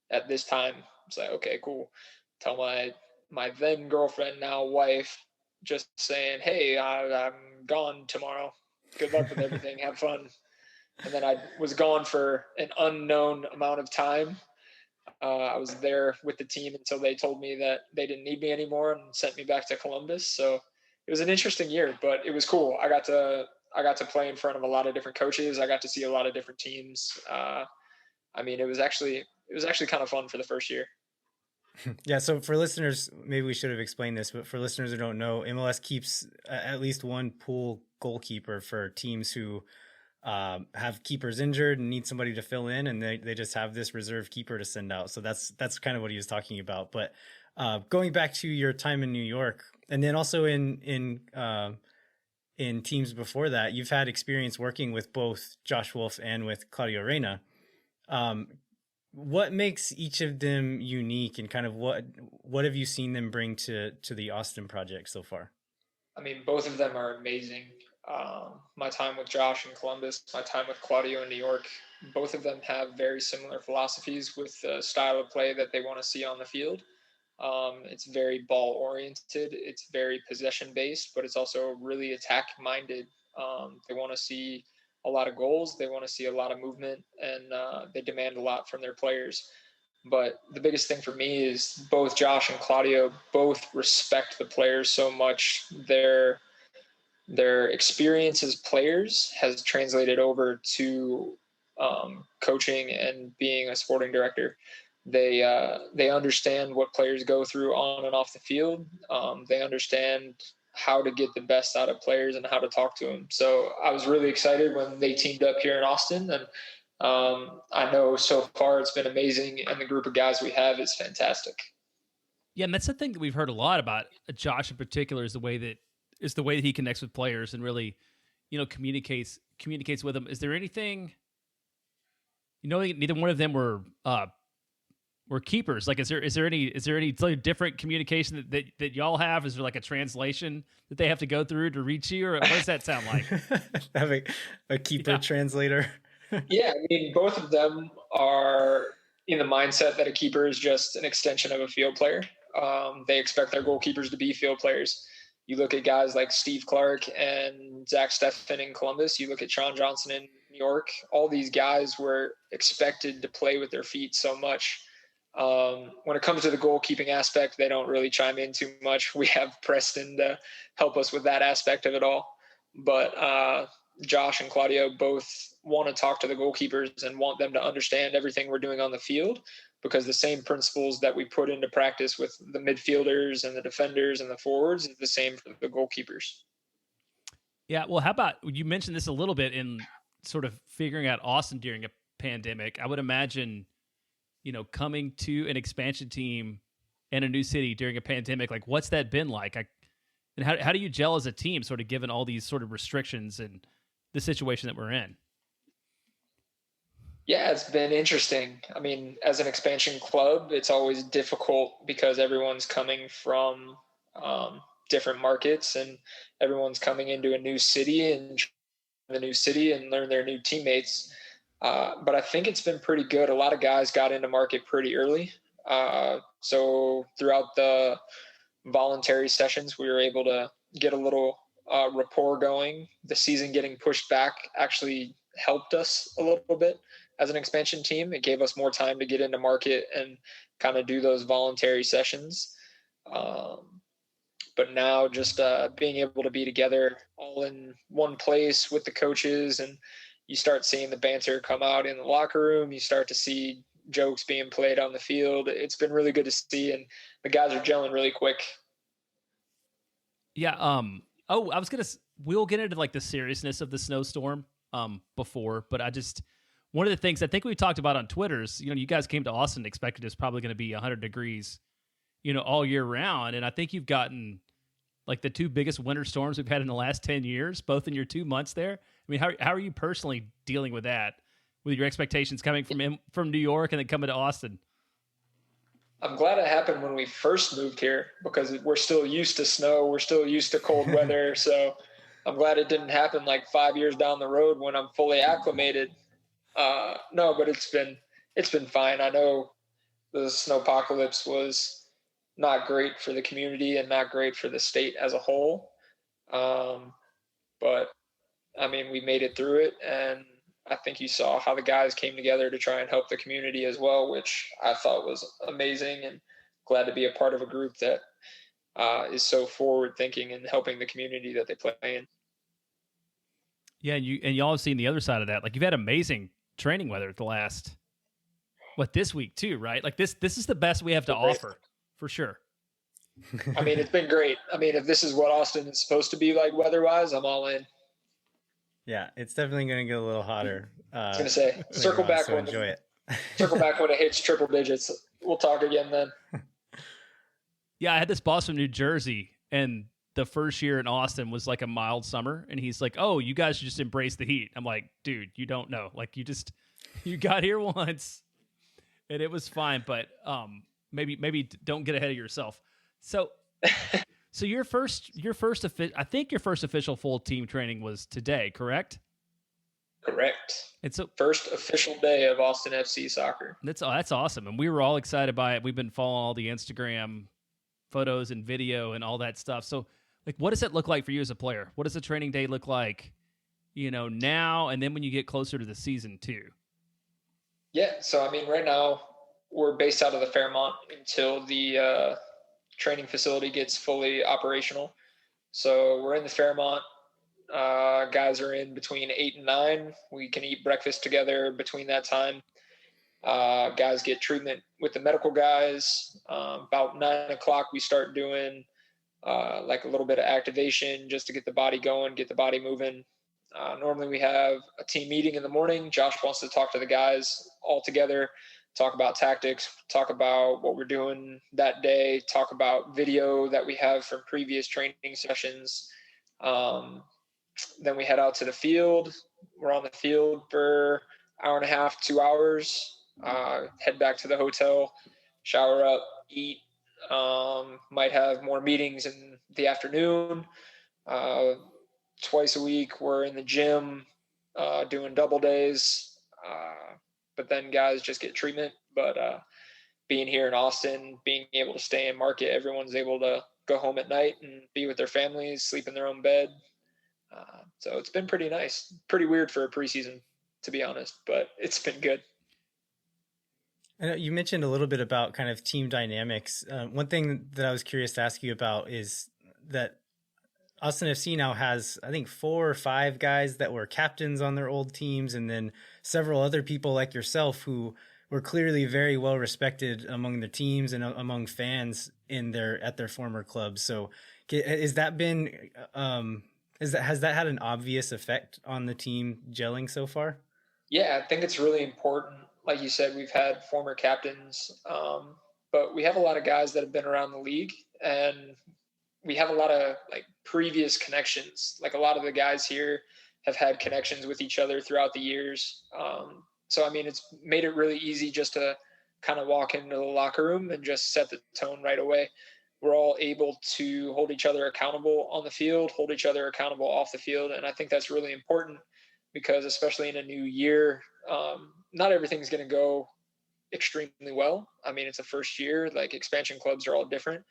at this time. It's like, okay, cool. Tell my then girlfriend, now wife, just saying, hey, I'm gone tomorrow. Good luck with everything. Have fun. And then I was gone for an unknown amount of time. I was there with the team until they told me that they didn't need me anymore and sent me back to Columbus. So it was an interesting year, but it was cool. I got to play in front of a lot of different coaches. I got to see a lot of different teams. It was actually kind of fun for the first year. Yeah, so for listeners, maybe we should have explained this, but for listeners who don't know, MLS keeps at least one pool goalkeeper for teams who have keepers injured and need somebody to fill in, and they just have this reserve keeper to send out. So that's kind of what he was talking about. But going back to your time in New York, and then also in in teams before that, you've had experience working with both Josh Wolf and with Claudio Reyna. What makes each of them unique, and kind of what have you seen them bring to the Austin project so far? I mean, both of them are amazing. My time with Josh in Columbus, my time with Claudio in New York, both of them have very similar philosophies with the style of play that they want to see on the field. It's very ball oriented. It's very possession based, but it's also really attack minded. They want to see a lot of goals. They want to see a lot of movement, and they demand a lot from their players. But the biggest thing for me is both Josh and Claudio both respect the players so much. Their experience as players has translated over to coaching and being a sporting director. They understand what players go through on and off the field. They understand how to get the best out of players and how to talk to them. So I was really excited when they teamed up here in Austin, and I know so far it's been amazing, and the group of guys we have is fantastic. Yeah, and that's the thing that we've heard a lot about Josh in particular is the way that he connects with players and really, communicates with them. Is there anything, neither one of them were keepers. Like, is there any different communication that y'all have? Is there like a translation that they have to go through to reach you, or what does that sound like? Having a keeper translator. Yeah, I mean, both of them are in the mindset that a keeper is just an extension of a field player. They expect their goalkeepers to be field players. You look at guys like Steve Clark and Zach Steffen in Columbus. You look at Sean Johnson in New York. All these guys were expected to play with their feet so much. When it comes to the goalkeeping aspect, they don't really chime in too much. We have Preston to help us with that aspect of it all. But Josh and Claudio both want to talk to the goalkeepers and want them to understand everything we're doing on the field, because the same principles that we put into practice with the midfielders and the defenders and the forwards is the same for the goalkeepers. Yeah, well, how about, you mentioned this a little bit in sort of figuring out Austin during a pandemic. I would imagine, coming to an expansion team in a new city during a pandemic, like what's that been like? And how do you gel as a team, sort of given all these sort of restrictions and the situation that we're in? Yeah, it's been interesting. I mean, as an expansion club, it's always difficult because everyone's coming from different markets, and everyone's coming into a new city and learn their new teammates. But I think it's been pretty good. A lot of guys got into market pretty early. So throughout the voluntary sessions, we were able to get a little rapport going. The season getting pushed back actually helped us a little bit as an expansion team. It gave us more time to get into market and kind of do those voluntary sessions. But now just being able to be together all in one place with the coaches, and you start seeing the banter come out in the locker room. You start to see jokes being played on the field. It's been really good to see, and the guys are gelling really quick. Yeah. We'll get into like the seriousness of the snowstorm before, but one of the things I think we talked about on Twitter is, you guys came to Austin expected it's probably going to be 100 degrees, all year round. And I think you've gotten like the two biggest winter storms we've had in the last 10 years, both in your 2 months there. I mean, how are you personally dealing with that, with your expectations coming from New York and then coming to Austin? I'm glad it happened when we first moved here, because we're still used to snow. We're still used to cold weather. So I'm glad it didn't happen like 5 years down the road when I'm fully acclimated. No, but it's been fine. I know the snowpocalypse was not great for the community and not great for the state as a whole. But I mean, we made it through it, and I think you saw how the guys came together to try and help the community as well, which I thought was amazing, and glad to be a part of a group that is so forward thinking and helping the community that they play in. Yeah. And y'all have seen the other side of that. Like, you've had amazing training weather the last, this week too, right? Like this is the best we have to offer for sure. I mean, it's been great. I mean, if this is what Austin is supposed to be like weather-wise, I'm all in. Yeah, it's definitely going to get a little hotter. I was going to say, circle back when enjoy it. Circle back when it hits triple digits. We'll talk again then. Yeah, I had this boss from New Jersey, and the first year in Austin was like a mild summer, and he's like, "Oh, you guys should just embrace the heat." I'm like, "Dude, you don't know. Like, you got here once, and it was fine, but maybe don't get ahead of yourself." So, your first I think your first official full team training was today, correct? Correct. And so, first official day of Austin FC soccer. that's awesome, and we were all excited by it. We've been following all the Instagram photos and video and all that stuff. So, like, what does it look like for you as a player? What does a training day look like, now, and then when you get closer to the season too? Yeah. So, I mean, right now we're based out of the Fairmont until the training facility gets fully operational. So we're in the Fairmont. Guys are in between 8 and 9. We can eat breakfast together between that time. Guys get treatment with the medical guys. About 9 o'clock, we start doing like a little bit of activation just to get the body going, get the body moving. Normally we have a team meeting in the morning. Josh wants to talk to the guys all together, talk about tactics, talk about what we're doing that day, talk about video that we have from previous training sessions. Then we head out to the field. We're on the field for hour and a half, 2 hours, head back to the hotel, shower up, eat, might have more meetings in the afternoon. Twice a week, we're in the gym, doing double days. But then guys just get treatment. But being here in Austin, being able to stay in market, everyone's able to go home at night and be with their families, sleep in their own bed. So it's been pretty nice. Pretty weird for a preseason, to be honest, but it's been good. I know you mentioned a little bit about kind of team dynamics. One thing that I was curious to ask you about is that Austin FC now has, I think, 4 or 5 guys that were captains on their old teams, and then several other people like yourself who were clearly very well respected among their teams and among fans at their former clubs. So has that had an obvious effect on the team gelling so far? Yeah, I think it's really important. Like you said, we've had former captains, but we have a lot of guys that have been around the league, and we have a lot of like previous connections. Like a lot of the guys here have had connections with each other throughout the years. So, I mean, it's made it really easy just to kind of walk into the locker room and just set the tone right away. We're all able to hold each other accountable on the field, hold each other accountable off the field. And I think that's really important because especially in a new year, not everything's going to go extremely well. I mean, it's a first year, like expansion clubs are all different,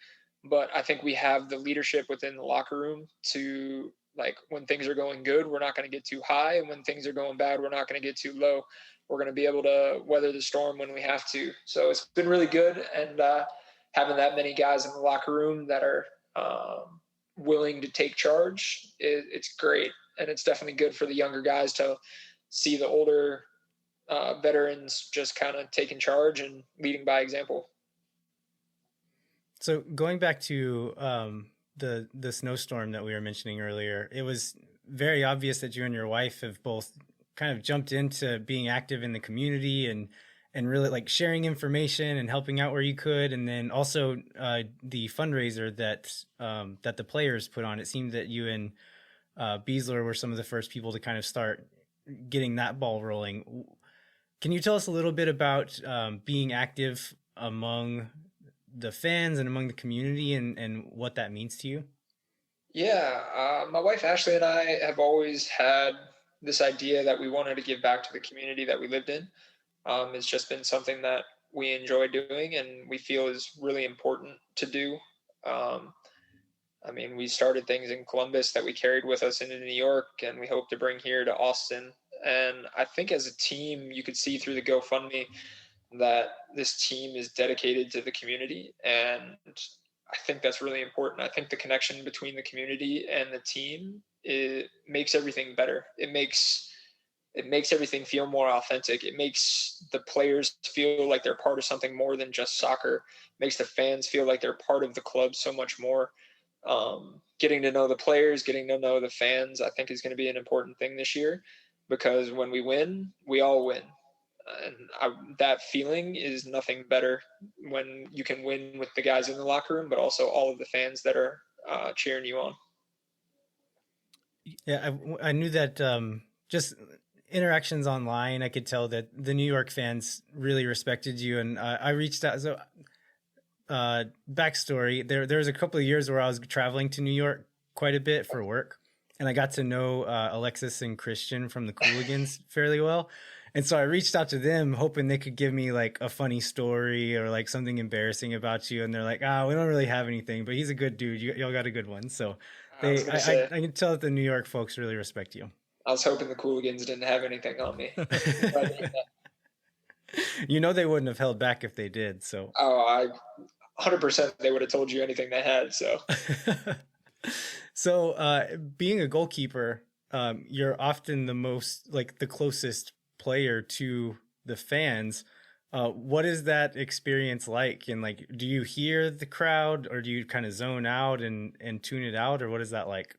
but I think we have the leadership within the locker room to, like, when things are going good, we're not going to get too high. And when things are going bad, we're not going to get too low. We're going to be able to weather the storm when we have to. So it's been really good. And, having that many guys in the locker room that are willing to take charge, it's great. And it's definitely good for the younger guys to see the older veterans just kind of taking charge and leading by example. So going back to the snowstorm that we were mentioning earlier, it was very obvious that you and your wife have both kind of jumped into being active in the community and really like sharing information and helping out where you could. And then also the fundraiser that the players put on. It seemed that you and Beasler were some of the first people to kind of start getting that ball rolling. Can you tell us a little bit about being active among the fans and among the community and what that means to you? Yeah, my wife Ashley and I have always had this idea that we wanted to give back to the community that we lived in. It's just been something that we enjoy doing and we feel is really important to do. I mean, we started things in Columbus that we carried with us into New York and we hope to bring here to Austin. And I think as a team, you could see through the GoFundMe that this team is dedicated to the community. And I think that's really important. I think the connection between the community and the team, it makes everything better. It makes everything feel more authentic. It makes the players feel like they're part of something more than just soccer. It makes the fans feel like they're part of the club so much more. Getting to know the players, getting to know the fans, I think is going to be an important thing this year because when we win, we all win. And that feeling is nothing better when you can win with the guys in the locker room, but also all of the fans that are cheering you on. Yeah, I knew that just interactions online, I could tell that the New York fans really respected you. And I reached out. So backstory, there was a couple of years where I was traveling to New York quite a bit for work. And I got to know Alexis and Christian from the Cooligans fairly well. And so I reached out to them hoping they could give me like a funny story or like something embarrassing about you. And they're like, we don't really have anything, but he's a good dude. Y'all got a good one. So I can tell that the New York folks really respect you. I was hoping the Cooligans didn't have anything on me. You know, they wouldn't have held back if they did. So 100% they would have told you anything they had. So So being a goalkeeper, you're often the closest player to the fans. What is that experience like? And like, do you hear the crowd or do you kind of zone out and tune it out, or what is that like?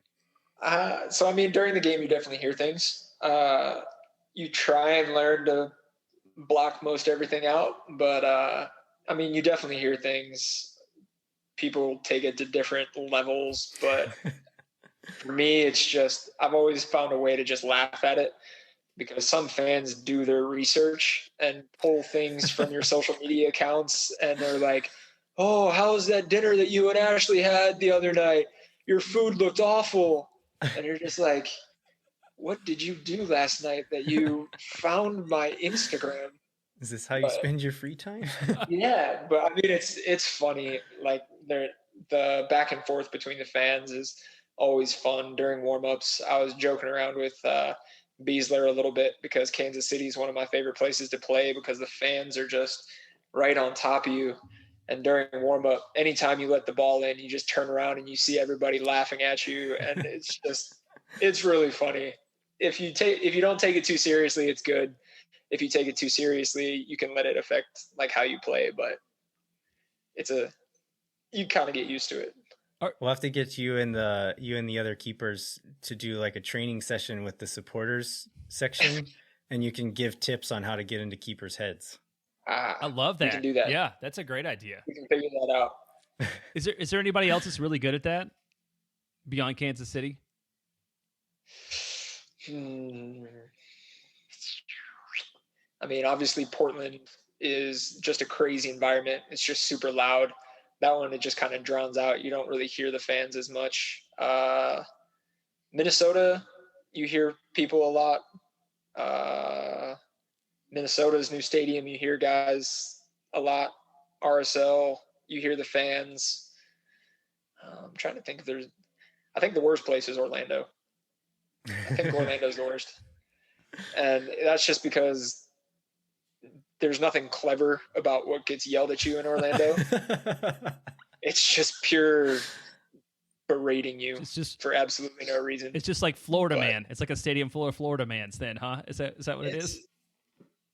So, I mean, during the game, you definitely hear things. You try and learn to block most everything out, but I mean, you definitely hear things. People take it to different levels, but for me, it's just, I've always found a way to just laugh at it, because some fans do their research and pull things from your social media accounts. And they're like, oh, how's that dinner that you and Ashley had the other night? Your food looked awful. And you're just like, what did you do last night that you found my Instagram? Is this how you spend your free time? Yeah, but I mean, it's funny. Like the back and forth between the fans is always fun. During warm-ups, I was joking around with Beasler a little bit, because Kansas City is one of my favorite places to play because the fans are just right on top of you. And during warm-up, anytime you let the ball in, you just turn around and you see everybody laughing at you, and it's really funny. If you don't take it too seriously, it's good. If you take it too seriously, you can let it affect like how you play, but you kind of get used to it. We'll have to get you and the other keepers to do like a training session with the supporters section, and you can give tips on how to get into keepers' heads. I love that. We can do that. Yeah, that's a great idea. We can figure that out. Is there anybody else that's really good at that beyond Kansas City? I mean, obviously Portland is just a crazy environment. It's just super loud. That one, it just kind of drowns out. You don't really hear the fans as much. Minnesota, you hear people a lot. Minnesota's new stadium, you hear guys a lot. RSL, you hear the fans. I'm trying to think I think the worst place is Orlando. I think Orlando's the worst. And that's just because there's nothing clever about what gets yelled at you in Orlando. It's just pure berating you for absolutely no reason. It's just like Florida Man. It's like a stadium full of Florida Mans then, huh? Is that what it is?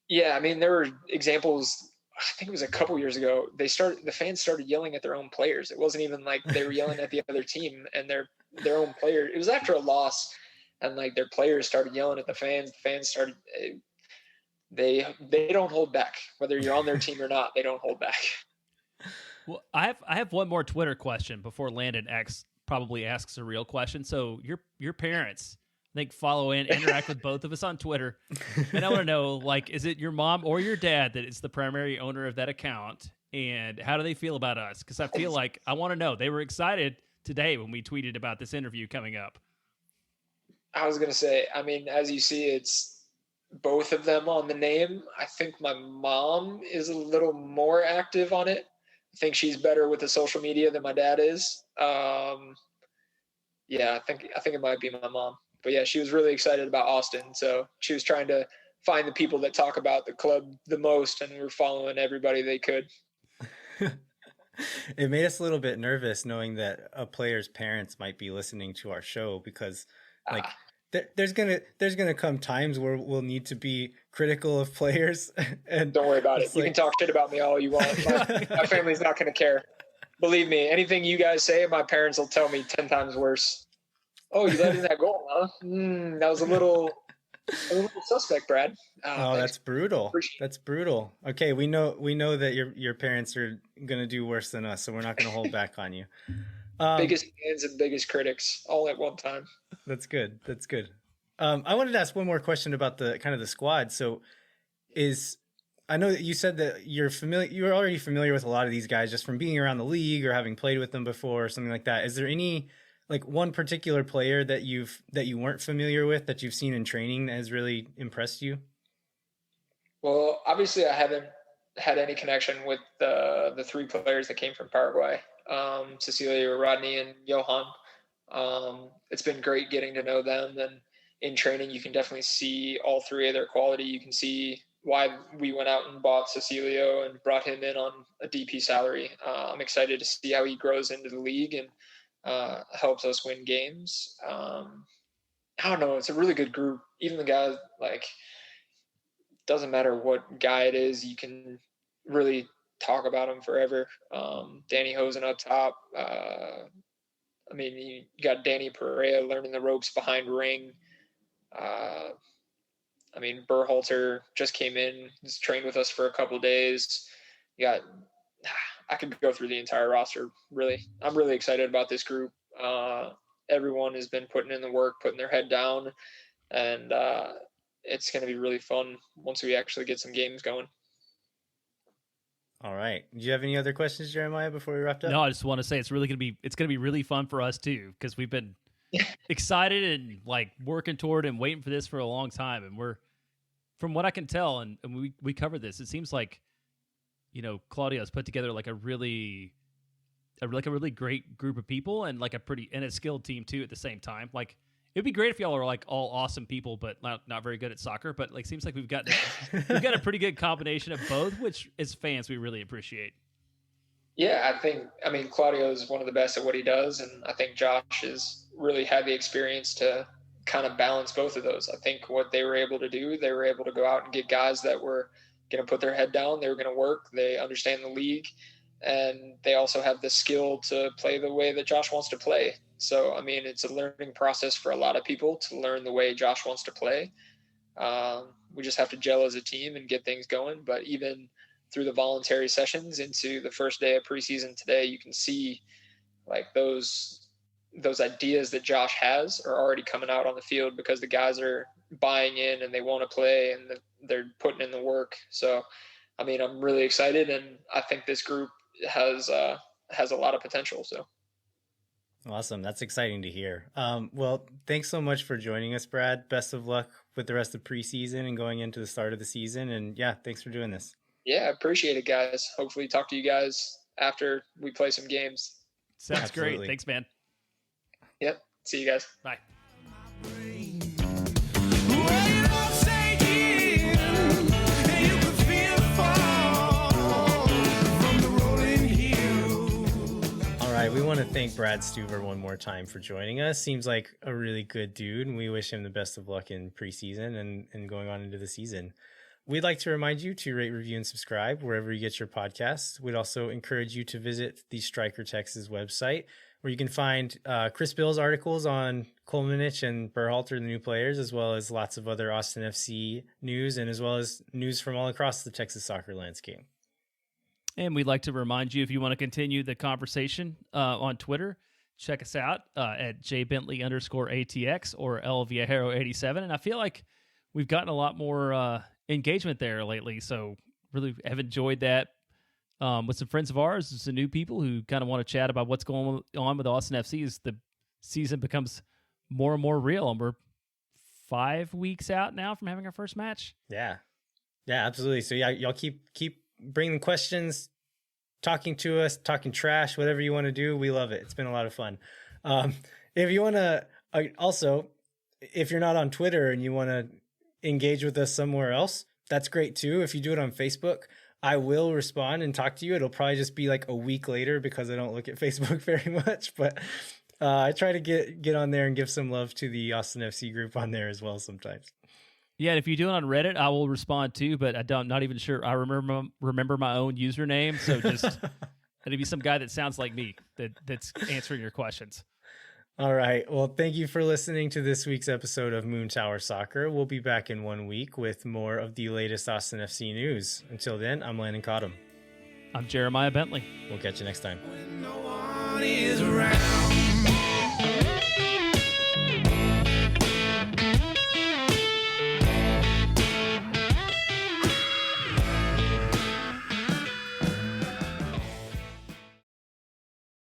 Yeah, I mean, there were examples. I think it was a couple years ago. The fans started yelling at their own players. It wasn't even like they were yelling at the other team and their own player. It was after a loss, and like their players started yelling at the fans. The fans started. They don't hold back. Whether you're on their team or not, they don't hold back. Well, I have one more Twitter question before Landon probably asks a real question. So your parents, I think, follow and interact with both of us on Twitter, and I want to know, like, is it your mom or your dad that is the primary owner of that account, and how do they feel about us? Because I feel like I want to know. They were excited today when we tweeted about this interview coming up. I was gonna say, I mean, as you see, it's both of them on the name. I think my mom is a little more active on it. I think she's better with the social media than my dad is. Yeah, I think it might be my mom. But yeah, she was really excited about Austin. So she was trying to find the people that talk about the club the most, and we were following everybody they could. It made us a little bit nervous knowing that a player's parents might be listening to our show, because like there's gonna come times where we'll need to be critical of players. And don't worry about it. You can talk shit about me all you want. My family's not gonna care. Believe me, anything you guys say, my parents will tell me 10 times worse. Oh, you let in that goal, huh? That was a little suspect, Brad. Oh, that's brutal. That's brutal. Okay, we know that your parents are gonna do worse than us, so we're not gonna hold back on you. Biggest fans and biggest critics all at one time. That's good. That's good. I wanted to ask one more question about the kind of the squad. So I know that you said that you're already familiar with a lot of these guys just from being around the league or having played with them before or something like that. Is there any like one particular player that you weren't familiar with that you've seen in training that has really impressed you? Well, obviously I haven't had any connection with the three players that came from Paraguay, Cecilio, Rodney, and Johan. It's been great getting to know them, and in training you can definitely see all three of their quality. You can see why we went out and bought Cecilio and brought him in on a DP salary. I'm excited to see how he grows into the league and helps us win games. I don't know. It's a really good group. Even the guys, like, doesn't matter what guy it is, you can really talk about him forever. Danny Hosen up top. I mean, you got Danny Perea learning the ropes behind ring. I mean, Berhalter just came in, he's trained with us for a couple of days. I could go through the entire roster, really. I'm really excited about this group. Everyone has been putting in the work, putting their head down, and it's going to be really fun once we actually get some games going. All right. Do you have any other questions, Jeremiah, before we wrapped up? No, I just want to say it's going to be really fun for us too, because we've been excited and like working toward and waiting for this for a long time. And we're, from what I can tell, and we covered this, it seems like, Claudio's put together like a really great group of people and like a skilled team too at the same time. Like, it'd be great if y'all are like all awesome people, but not very good at soccer. But like, seems like we've got a pretty good combination of both, which as fans we really appreciate. Yeah, I mean, Claudio is one of the best at what he does, and I think Josh has really had the experience to kind of balance both of those. I think what they were able to do, they were able to go out and get guys that were going to put their head down. They were going to work. They understand the league, and they also have the skill to play the way that Josh wants to play. So, I mean, it's a learning process for a lot of people to learn the way Josh wants to play. We just have to gel as a team and get things going. But even through the voluntary sessions into the first day of preseason today, you can see like those ideas that Josh has are already coming out on the field because the guys are buying in and they want to play and they're putting in the work. So, I mean, I'm really excited, and I think this group has a lot of potential. So. Awesome. That's exciting to hear. Well, thanks so much for joining us, Brad. Best of luck with the rest of preseason and going into the start of the season. And yeah, thanks for doing this. Yeah, appreciate it, guys. Hopefully talk to you guys after we play some games. Sounds Absolutely. Great. Thanks, man. Yep. See you guys. Bye. We want to thank Brad Stuver one more time for joining us. Seems like a really good dude, and we wish him the best of luck in preseason and going on into the season. We'd like to remind you to rate, review, and subscribe wherever you get your podcasts. We'd also encourage you to visit the Striker Texas website, where you can find Chris Bill's articles on Kolmanic and Berhalter, the new players, as well as lots of other Austin FC news, and as well as news from all across the Texas soccer landscape. And we'd like to remind you, if you want to continue the conversation on Twitter, check us out at jbentley_ATX or LViajero87. And I feel like we've gotten a lot more engagement there lately. So really have enjoyed that with some friends of ours, some new people who kind of want to chat about what's going on with Austin FC as the season becomes more and more real. And we're 5 weeks out now from having our first match. Yeah, absolutely. So yeah, y'all keep bringing questions, talking to us, talking trash, whatever you want to do. We love it. It's been a lot of fun. If you want to, also, if you're not on Twitter and you want to engage with us somewhere else, that's great too. If you do it on Facebook, I will respond and talk to you. It'll probably just be like a week later because I don't look at Facebook very much, but I try to get on there and give some love to the Austin FC group on there as well sometimes. Yeah, and if you do it on Reddit, I will respond too, but I'm not even sure. I remember my own username, so just it'd be some guy that sounds like me that's answering your questions. All right. Well, thank you for listening to this week's episode of Moon Tower Soccer. We'll be back in 1 week with more of the latest Austin FC news. Until then, I'm Landon Cottom. I'm Jeremiah Bentley. We'll catch you next time. money is around.